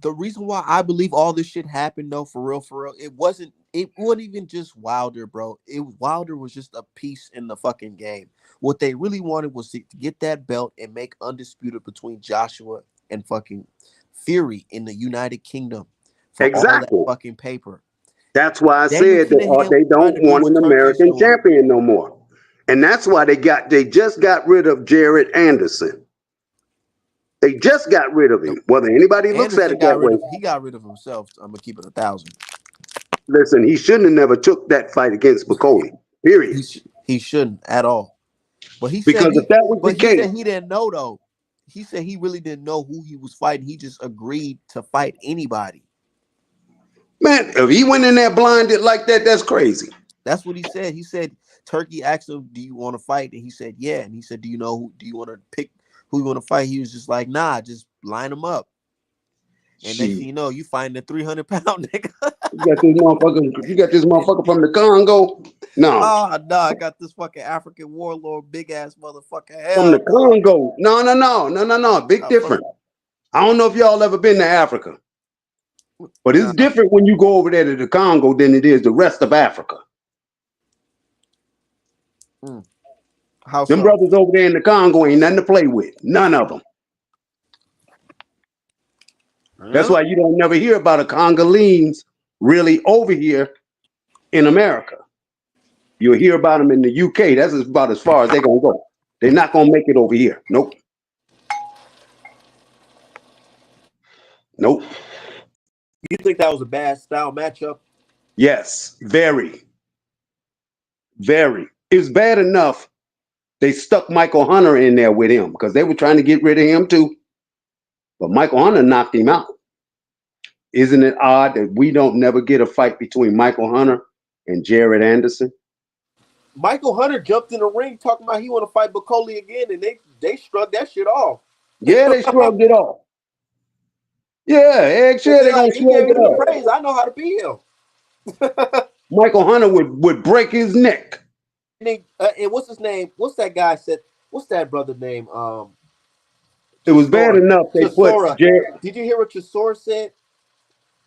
The reason why I believe all this shit happened, though, for real, it wasn't even just Wilder, bro. Wilder was just a piece in the fucking game. What they really wanted was to get that belt and make undisputed between Joshua and fucking Fury in the United Kingdom for all that Exactly. fucking paper. That's why I Daniel said that Kinahan they was trying don't to do want what an Turkey is American doing. champion no more. And that's why they just got rid of Jared Anderson. They just got rid of him. Whether anybody looks at Anderson it that way, he got rid of himself. I'm gonna keep it 1,000. listen, he shouldn't have never took that fight against Spicoli. Period. He shouldn't at all. But he said Because if that was the case, he didn't know though. He said he really didn't know who he was fighting. He just agreed to fight anybody. man, if he went in there blinded like that, that's crazy. That's what he said. He said Turkey asked him, "Do you want to fight?" And he said, "Yeah." And he said, "Do you know who? Do you want to pick who you want to fight?" He was just like, "Nah, just line them up." And next thing you know, you find a 300-pound nigga. You got this motherfucker from the Congo. No, Oh no, I got this fucking African warlord, big ass motherfucker. from the Hell no. Congo. No. Big difference. I don't know if y'all ever been to Africa, but it's different when you go over there to the Congo than it is the rest of Africa. How Them so? brothers over there in the Congo ain't nothing to play with. None of them. That's why you don't never hear about a Congolese really over here in America. You'll hear about them in the UK. That's about as far as they're gonna go. They're not gonna make it over here. Nope. Nope. You think that was a bad style matchup? Yes, very, very. It was bad enough they stuck Michael Hunter in there with him because they were trying to get rid of him too. But Michael Hunter knocked him out. Isn't it odd that we don't never get a fight between Michael Hunter and Jared Anderson? Michael Hunter jumped in the ring talking about he want to fight Bacoli again, and they shrugged that shit off. Yeah, they shrugged it off. Yeah, heck, sure they're gonna He shrug gave it him the off. praise. I know how to beat him. Michael Hunter would break his neck. And what's his name? What's that guy said? What's that brother name? It was bad enough they put Chisora. Jared. Did you hear what Chisora said?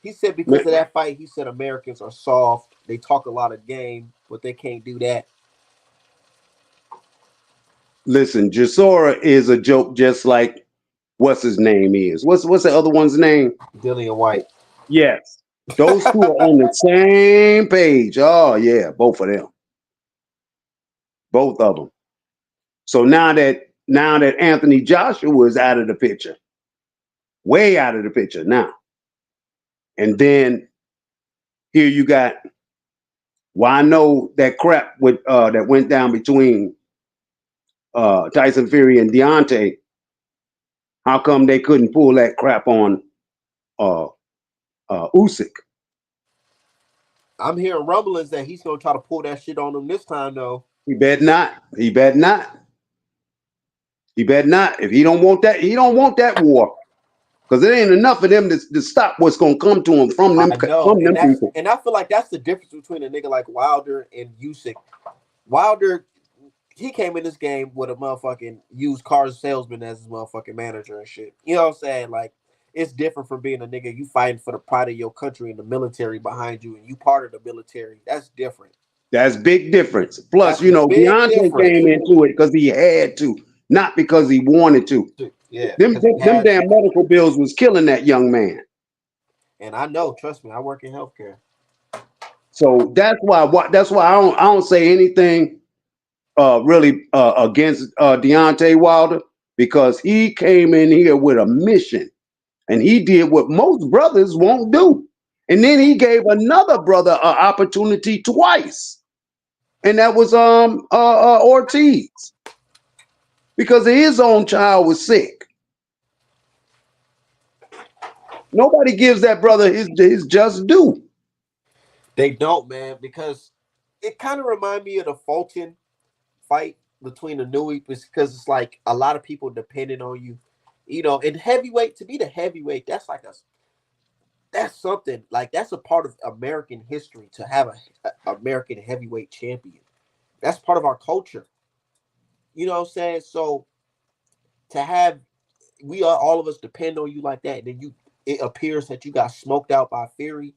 He said because of that fight, he said Americans are soft. They talk a lot of game, but they can't do that. Listen, Gisora is a joke, just like what's his name is. What's the other one's name? Dillian White. Yes, those two are on the same page. Oh yeah, both of them, both of them. So now that Anthony Joshua is out of the picture, way out of the picture now, and then here you got. Well, I know that crap with that went down between Tyson Fury and Deontay. How come they couldn't pull that crap on Usyk? I'm hearing rumblings that he's gonna try to pull that shit on him this time, though. He bet not. He bet not. He bet not. If he don't want that, he don't want that war. Because it ain't enough of them to stop what's gonna come to him from them. I know, from them people. and I feel like that's the difference between a nigga like Wilder and Usyk. Wilder, he came in this game with a motherfucking used car salesman as his motherfucking manager and shit. You know what I'm saying? Like, it's different from being a nigga you fighting for the pride of your country and the military behind you, and you part of the military. That's different. That's big difference. Plus, That's Deontay came into it because he had to, not because he wanted to. Yeah, Them damn medical bills was killing that young man. And I know, trust me, I work in healthcare. So that's why I don't say anything really against Deontay Wilder, because he came in here with a mission and he did what most brothers won't do. And then he gave another brother an opportunity twice. And that was Ortiz, because his own child was sick. Nobody gives that brother his just due. They don't, man, because it kind of reminds me of the Fulton fight between the Newey, because it's like a lot of people depending on you. In heavyweight, to be the heavyweight, that's something, like that's a part of American history to have a American heavyweight champion. That's part of our culture. You know what I'm saying? So to have, all of us depend on you like that, and then it appears that you got smoked out by Fury,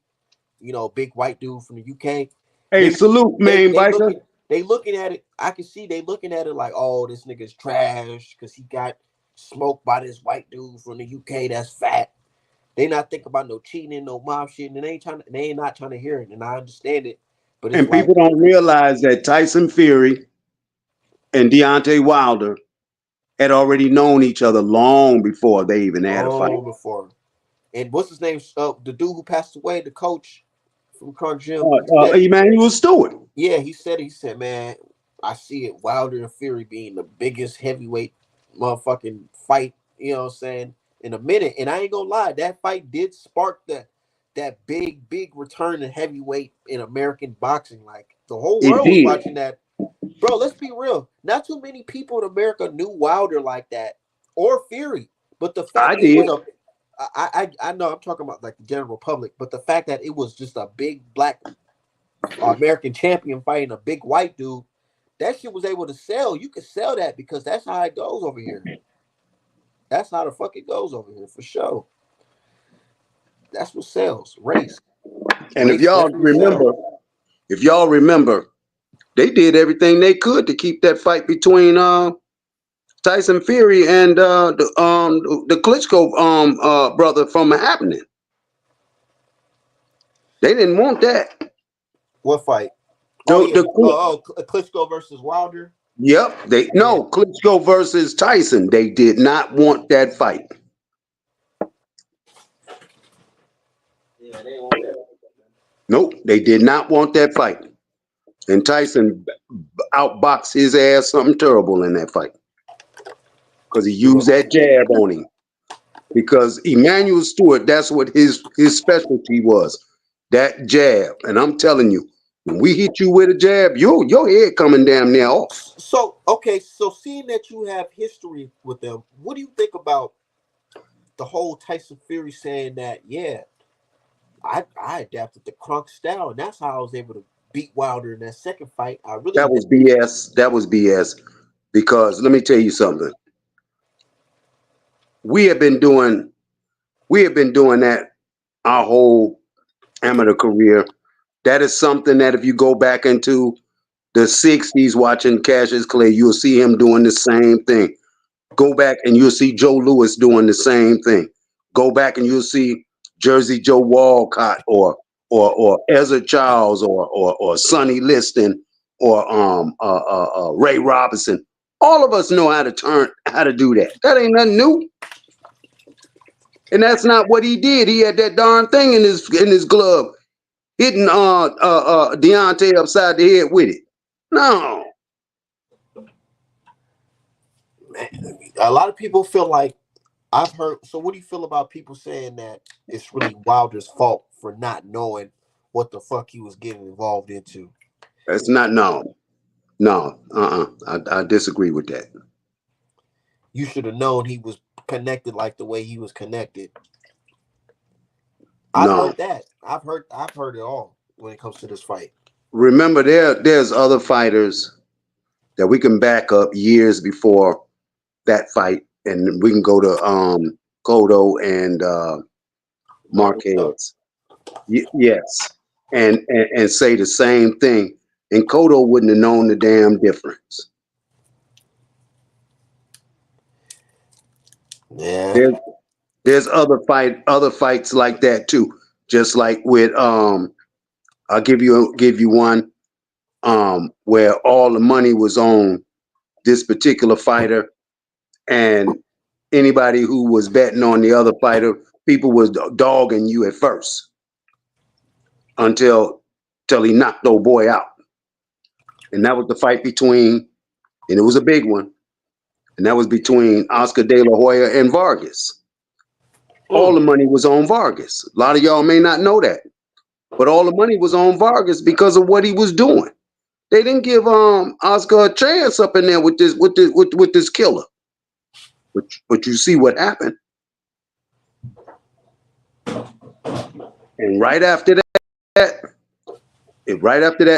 big white dude from the UK. Hey, salute, man, biker. They looking at it. I can see they looking at it like, oh, this nigga's trash because he got smoked by this white dude from the UK that's fat. They not think about no cheating, no mob shit, and they ain't not trying to hear it, and I understand it. But it's people don't realize that Tyson Fury and Deontay Wilder had already known each other long before they even had a fight. Before. And what's his name? The dude who passed away, the coach from Crunk Gym. Emmanuel Stewart. Yeah, he said, man, I see it, Wilder and Fury being the biggest heavyweight motherfucking fight, you know what I'm saying, in a minute. And I ain't gonna lie, that fight did spark that big return to heavyweight in American boxing. Like, the whole world was watching that. Bro, let's be real. Not too many people in America knew Wilder like that, or Fury. But the fact I know I'm talking about like the general public, but the fact that it was just a big black American champion fighting a big white dude, that shit was able to sell. You could sell that because that's how it goes over here. That's how the fuck it goes over here, for sure. That's what sells. Race. And if y'all remember, they did everything they could to keep that fight between Tyson Fury and the Klitschko brother from happening. They didn't want that. What fight? Oh The, yeah. the Klitschko versus Wilder. Yep, they Yeah. no Klitschko versus Tyson. They did not want that fight. Yeah, they want that. Nope, they did not want that fight. And Tyson outboxed his ass something terrible in that fight because he used that jab on him. Because Emmanuel Stewart, that's what his specialty was, that jab. And I'm telling you, when we hit you with a jab, your head coming damn near off. So okay, so seeing that you have history with them, what do you think about the whole Tyson Fury saying that? Yeah, I adapted the Crunk style, and that's how I was able to beat Wilder in that second fight. I really That was BS. That was BS. Because let me tell you something. We have been doing that our whole amateur career. That is something that if you go back into the 60s watching Cassius Clay, you'll see him doing the same thing. Go back and you'll see Joe Louis doing the same thing. Go back and you'll see Jersey Joe Walcott or Ezra Charles or Sonny Liston or Ray Robinson. All of us know how to do that. That ain't nothing new. And that's not what he did. He had that darn thing in his glove, hitting Deontay upside the head with it. No. a lot of people feel like I've heard. So what do you feel about people saying that it's really Wilder's fault for not knowing what the fuck he was getting involved into? That's not no. No. I disagree with that. You should have known he was connected like the way he was connected. I've No. heard that. I've heard it all when it comes to this fight. Remember there's other fighters that we can back up years before that fight, and we can go to Cotto and Marquez. Yes. And say the same thing. And Cotto wouldn't have known the damn difference. Yeah. There's other fights like that too. Just like with I'll give you one where all the money was on this particular fighter, and anybody who was betting on the other fighter, people was dogging you at first until he knocked old boy out. And that was the fight between, and it was a big one, and that was between Oscar De La Hoya and Vargas. All the money was on Vargas. A lot of y'all may not know that, but all the money was on Vargas because of what he was doing. They didn't give Oscar a chance up in there with this killer. But you see what happened. And right after that,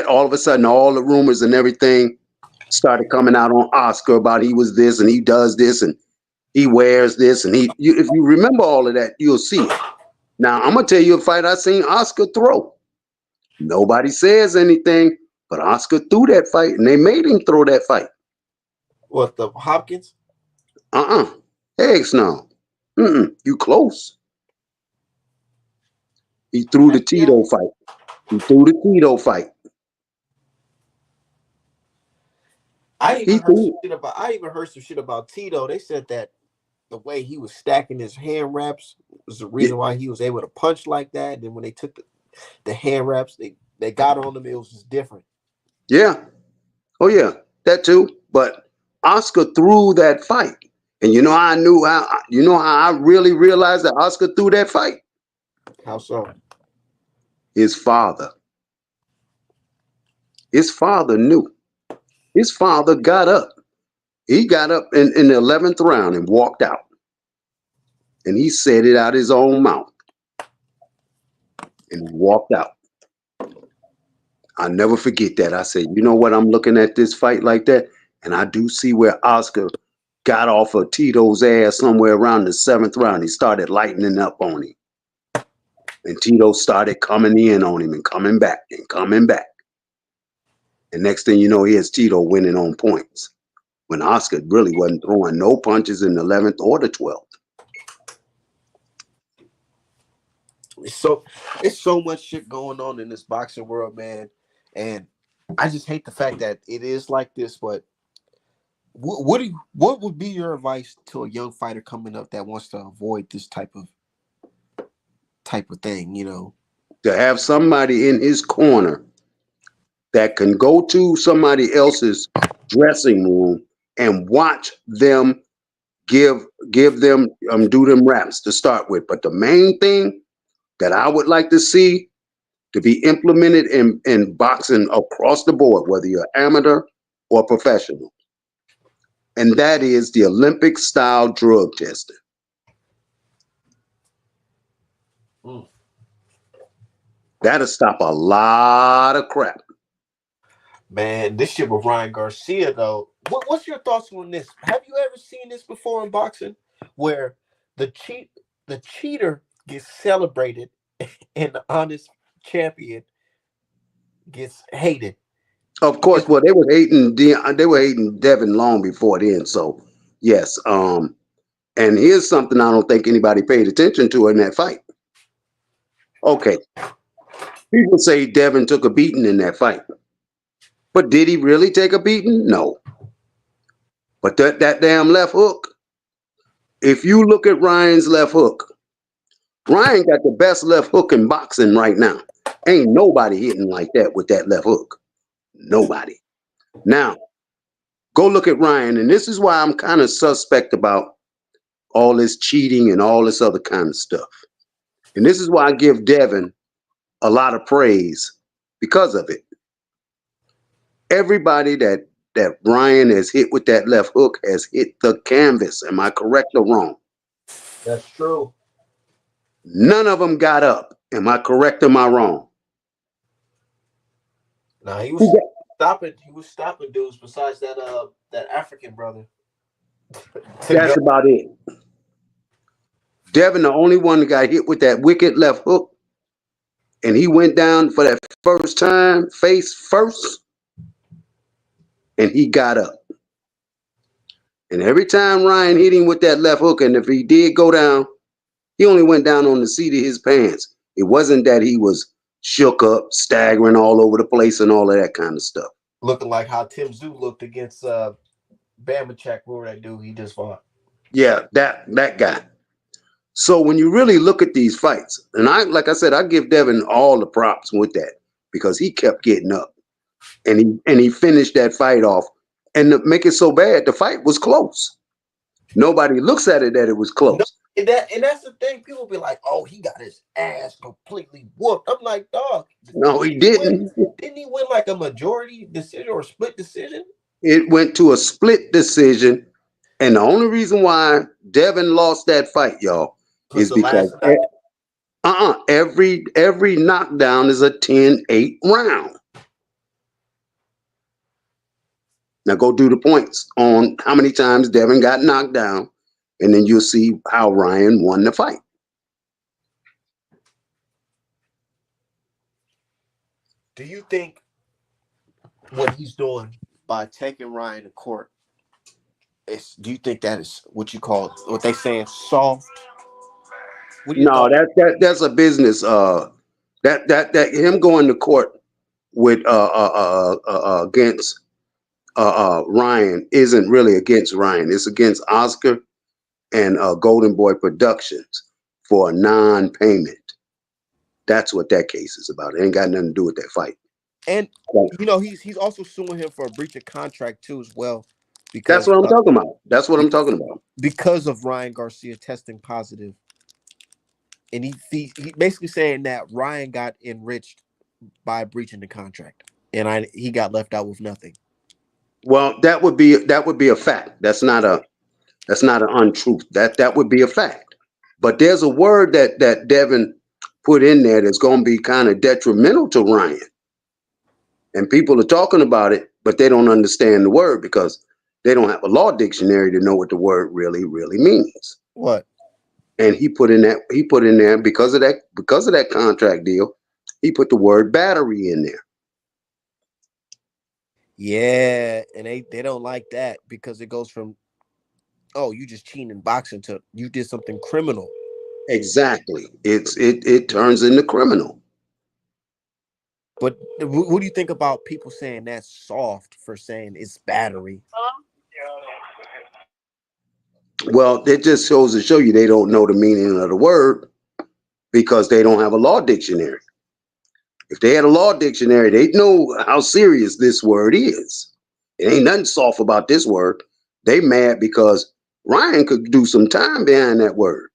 all of a sudden, all the rumors and everything started coming out on Oscar about he was this and he does this and he wears this and if you remember all of that, you'll see it. Now I'm gonna tell you a fight I seen Oscar throw. Nobody says anything, but Oscar threw that fight and they made him throw that fight. What, the Hopkins? Eggs no. You close. He threw the Tito fight. I even heard some shit about Tito. They said that the way he was stacking his hand wraps was the reason why he was able to punch like that. And then when they took the hand wraps, they got on him, it was just different. Yeah. Oh yeah, that too. But Oscar threw that fight. And you know how I really realized that Oscar threw that fight? How so? His father. His father knew. His father got up. He got up in the 11th round and walked out. And he said it out his own mouth. And he walked out. I'll never forget that. I said, you know what? I'm looking at this fight like that, and I do see where Oscar got off of Tito's ass somewhere around the 7th round. He started lightening up on him. And Tito started coming in on him and coming back and coming back. And next thing you know, here's Tito winning on points. When Oscar really wasn't throwing no punches in the 11th or the 12th. So it's so much shit going on in this boxing world, man. And I just hate the fact that it is like this. But what would be your advice to a young fighter coming up that wants to avoid this type of thing? You know, To have somebody in his corner that can go to somebody else's dressing room and watch them give them do them raps to start with. But the main thing that I would like to see to be implemented in boxing across the board, whether you're amateur or professional, and that is the Olympic style drug testing. Mm. That'll stop a lot of crap. Man, this shit with Ryan Garcia though. What's your thoughts on this? Have you ever seen this before in boxing, where the cheater gets celebrated and the honest champion gets hated? Of course, It's well, they were hating Devin long before then. So yes, and here's something I don't think anybody paid attention to in that fight. Okay, people say Devin took a beating in that fight, but did he really take a beating? No. But that damn left hook. If you look at Ryan's left hook, Ryan got the best left hook in boxing right now. Ain't nobody hitting like that with that left hook. Nobody. Now, go look at Ryan, and this is why I'm kind of suspect about all this cheating and all this other kind of stuff. And this is why I give Devin a lot of praise because of it. Everybody that Ryan has hit with that left hook has hit the canvas. Am I correct or wrong? That's true. None of them got up. Am I correct or am I wrong? Nah, he Who was got- stopping. He was stopping dudes besides that African brother to go. That's about it. Devin, the only one that got hit with that wicked left hook, and he went down for that first time, face first, and he got up. And every time Ryan hit him with that left hook, and if he did go down, he only went down on the seat of his pants. It wasn't that he was shook up, staggering all over the place, and all of that kind of stuff. Looking like how Tim Zoo looked against Bamachek, whoever that dude he just fought. Yeah, that guy. So when you really look at these fights, and like I said, I give Devin all the props with that because he kept getting up and he finished that fight off. And to make it so bad, the fight was close. Nobody looks at it that it was No, close. and that's the thing. People be like, "Oh, he got his ass completely whooped." I'm like, "Dog, No, he didn't. didn't he win like a majority decision or a split decision?" It went to a split decision. And the only reason why Devin lost that fight, y'all, Because is the because last knock. every knockdown is a 10-8 round. Now go do the points on how many times Devin got knocked down, and then you'll see how Ryan won the fight. Do you think what he's doing by taking Ryan to court do you think that is what you call what they saying soft? What do you No, thought? that's a business. That him going to court with against Ryan isn't really against Ryan. It's against Oscar and Golden Boy Productions for a non-payment. That's what that case is about. It ain't got nothing to do with that fight. And Right. you know he's also suing him for a breach of contract too as well That's because what I'm talking about. That's what I'm talking about. because of Ryan Garcia testing positive, and he basically saying that Ryan got enriched by breaching the contract, and he got left out with nothing. Well, that would be a fact. That's not an untruth. That would be a fact. But there's a word that Devin put in there that's going to be kind of detrimental to Ryan. And people are talking about it, but they don't understand the word because they don't have a law dictionary to know what the word really means. What? And he put in there because of that contract deal, he put the word battery in there. Yeah, and they don't like that because it goes from oh you just cheating in boxing to you did something criminal. Exactly. It turns into criminal. But what do you think about people saying that's soft for saying it's battery? Well, it just shows to show you they don't know the meaning of the word because they don't have a law dictionary. If they had a law dictionary, they'd know how serious this word is. It ain't nothing soft about this word. They mad because Ryan could do some time behind that word.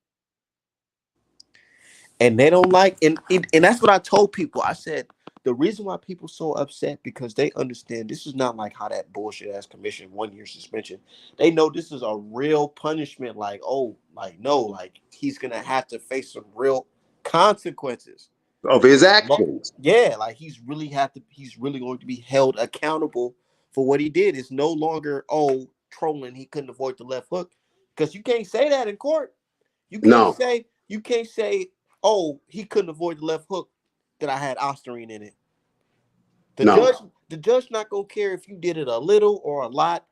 And they don't like, and that's what I told people. I said the reason why people so upset because they understand this is not like how that bullshit ass commission 1 year suspension. They know this is a real punishment. Like, oh, like no, like he's gonna have to face some real consequences. Of his It's actions. yeah, like he's really going to be held accountable for what he did. It's no longer trolling. He couldn't avoid the left hook because you can't say that in court. No. You can't say, oh, he couldn't avoid the left hook that I had Osterine in it. The No. judge, the judge not gonna care if you did it a little or a lot.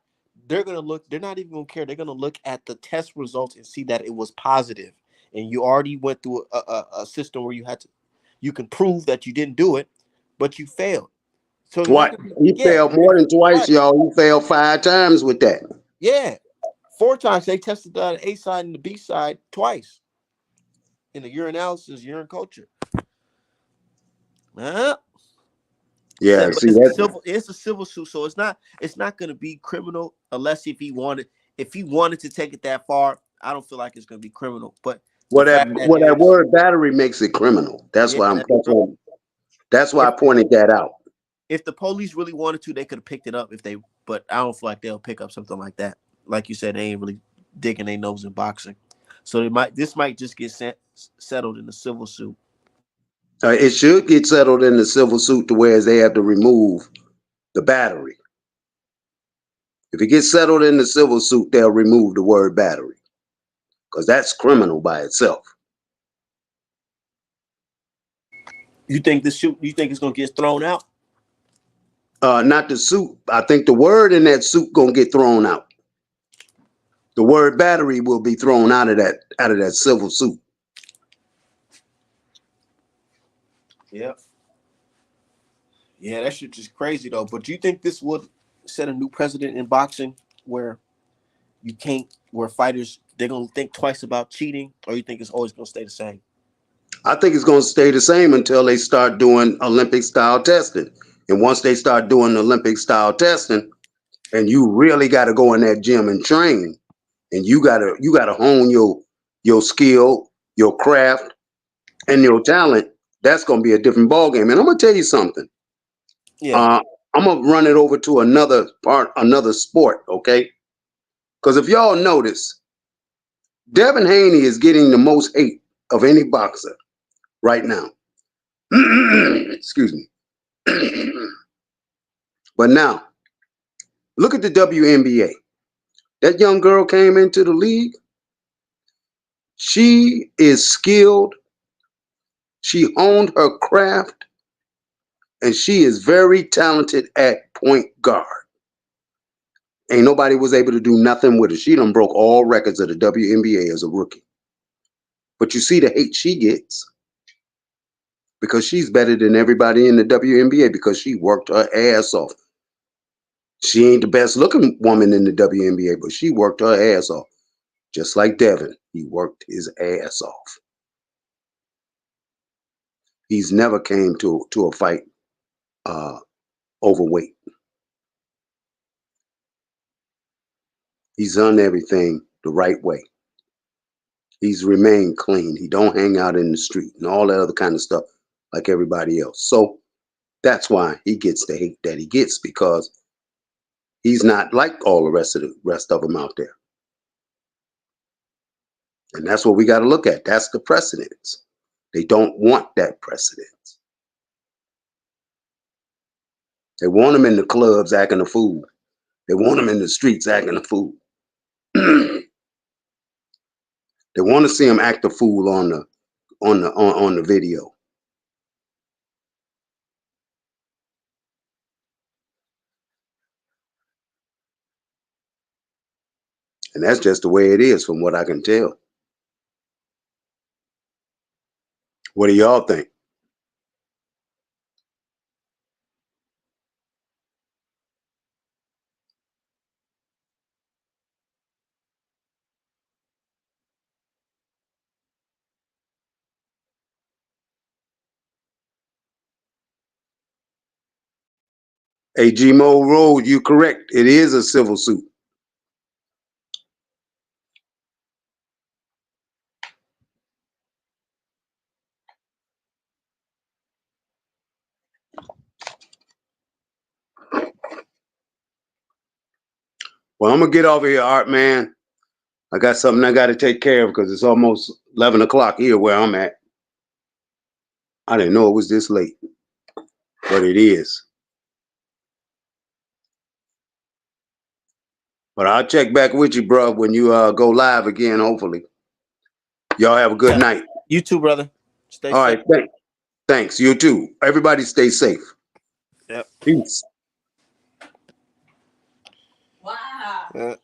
They're gonna look, they're not even gonna care. They're gonna look at the test results and see that it was positive. And you already went through a system where you can prove that you didn't do it, but you failed. So you're not What? gonna be, He yeah, failed more than twice, right. y'all. He failed 5 times with that. Yeah. 4 times they tested the A side and the B side twice in the urinalysis, urine culture. Huh? Yeah, But see that. it's a civil suit, so it's not going to be criminal unless if he wanted to take it that far. I don't feel like it's going to be criminal, but the fact that Well, it that is, word battery makes it criminal. yeah, That's why I if pointed that out. the police really wanted to, they could have picked it up but I don't feel like they'll pick up something like that. Like you said, they ain't really digging their nose in boxing, so this might just get settled in the civil suit. It should get settled in the civil suit to where they have to remove the battery. If it gets settled in the civil suit, they'll remove the word battery because that's criminal by itself. You think the suit? You think it's going to get thrown out? Not the suit. I think the word in that suit gonna get thrown out. The word battery will be thrown out of that civil suit. Yeah. Yeah, that shit just crazy though. But do you think this would set a new precedent in boxing where where fighters they're gonna think twice about cheating, or you think it's always gonna stay the same? I think it's gonna stay the same until they start doing Olympic style testing. And once they start doing Olympic style testing, and you really got to go in that gym and train, and you gotta hone your skill, your craft, and your talent. That's gonna be a different ballgame. And I'm gonna tell you something. Yeah. Uh, I'm gonna run it over to another sport, okay? Because if y'all notice, Devin Haney is getting the most hate of any boxer right now. Excuse me. But now, look at the WNBA. That young girl came into the league. She is skilled. She honed her craft, and she is very talented at point guard. Ain't nobody was able to do nothing with her. She done broke all records of the WNBA as a rookie. But you see the hate she gets because she's better than everybody in the WNBA because she worked her ass off. She ain't the best looking woman in the WNBA, but she worked her ass off. Just like Devin, he worked his ass off. He's never came to a fight uh, overweight. He's done everything the right way. He's remained clean. He don't hang out in the street and all that other kind of stuff like everybody else. So that's why he gets the hate that he gets because he's not like all the rest of them out there. And that's what we got to look at. That's the precedence. They don't want that precedence. They want him in the clubs acting a fool. They want him in the streets acting a fool. They want to see him act a fool on the video. And that's just the way it is from what I can tell. What do y'all think? AG Mo Road, you correct. It is a civil suit. Well, I'm gonna get over here, Art man. I got something I got to take care of because it's almost 11 o'clock here where I'm at. I didn't know it was this late, but it is. But I'll check back with you, bro, when you go live again, hopefully. Y'all have a good night. You too, brother. Stay All safe. right, thanks. You too. Everybody stay safe. Yep. Peace. Wow.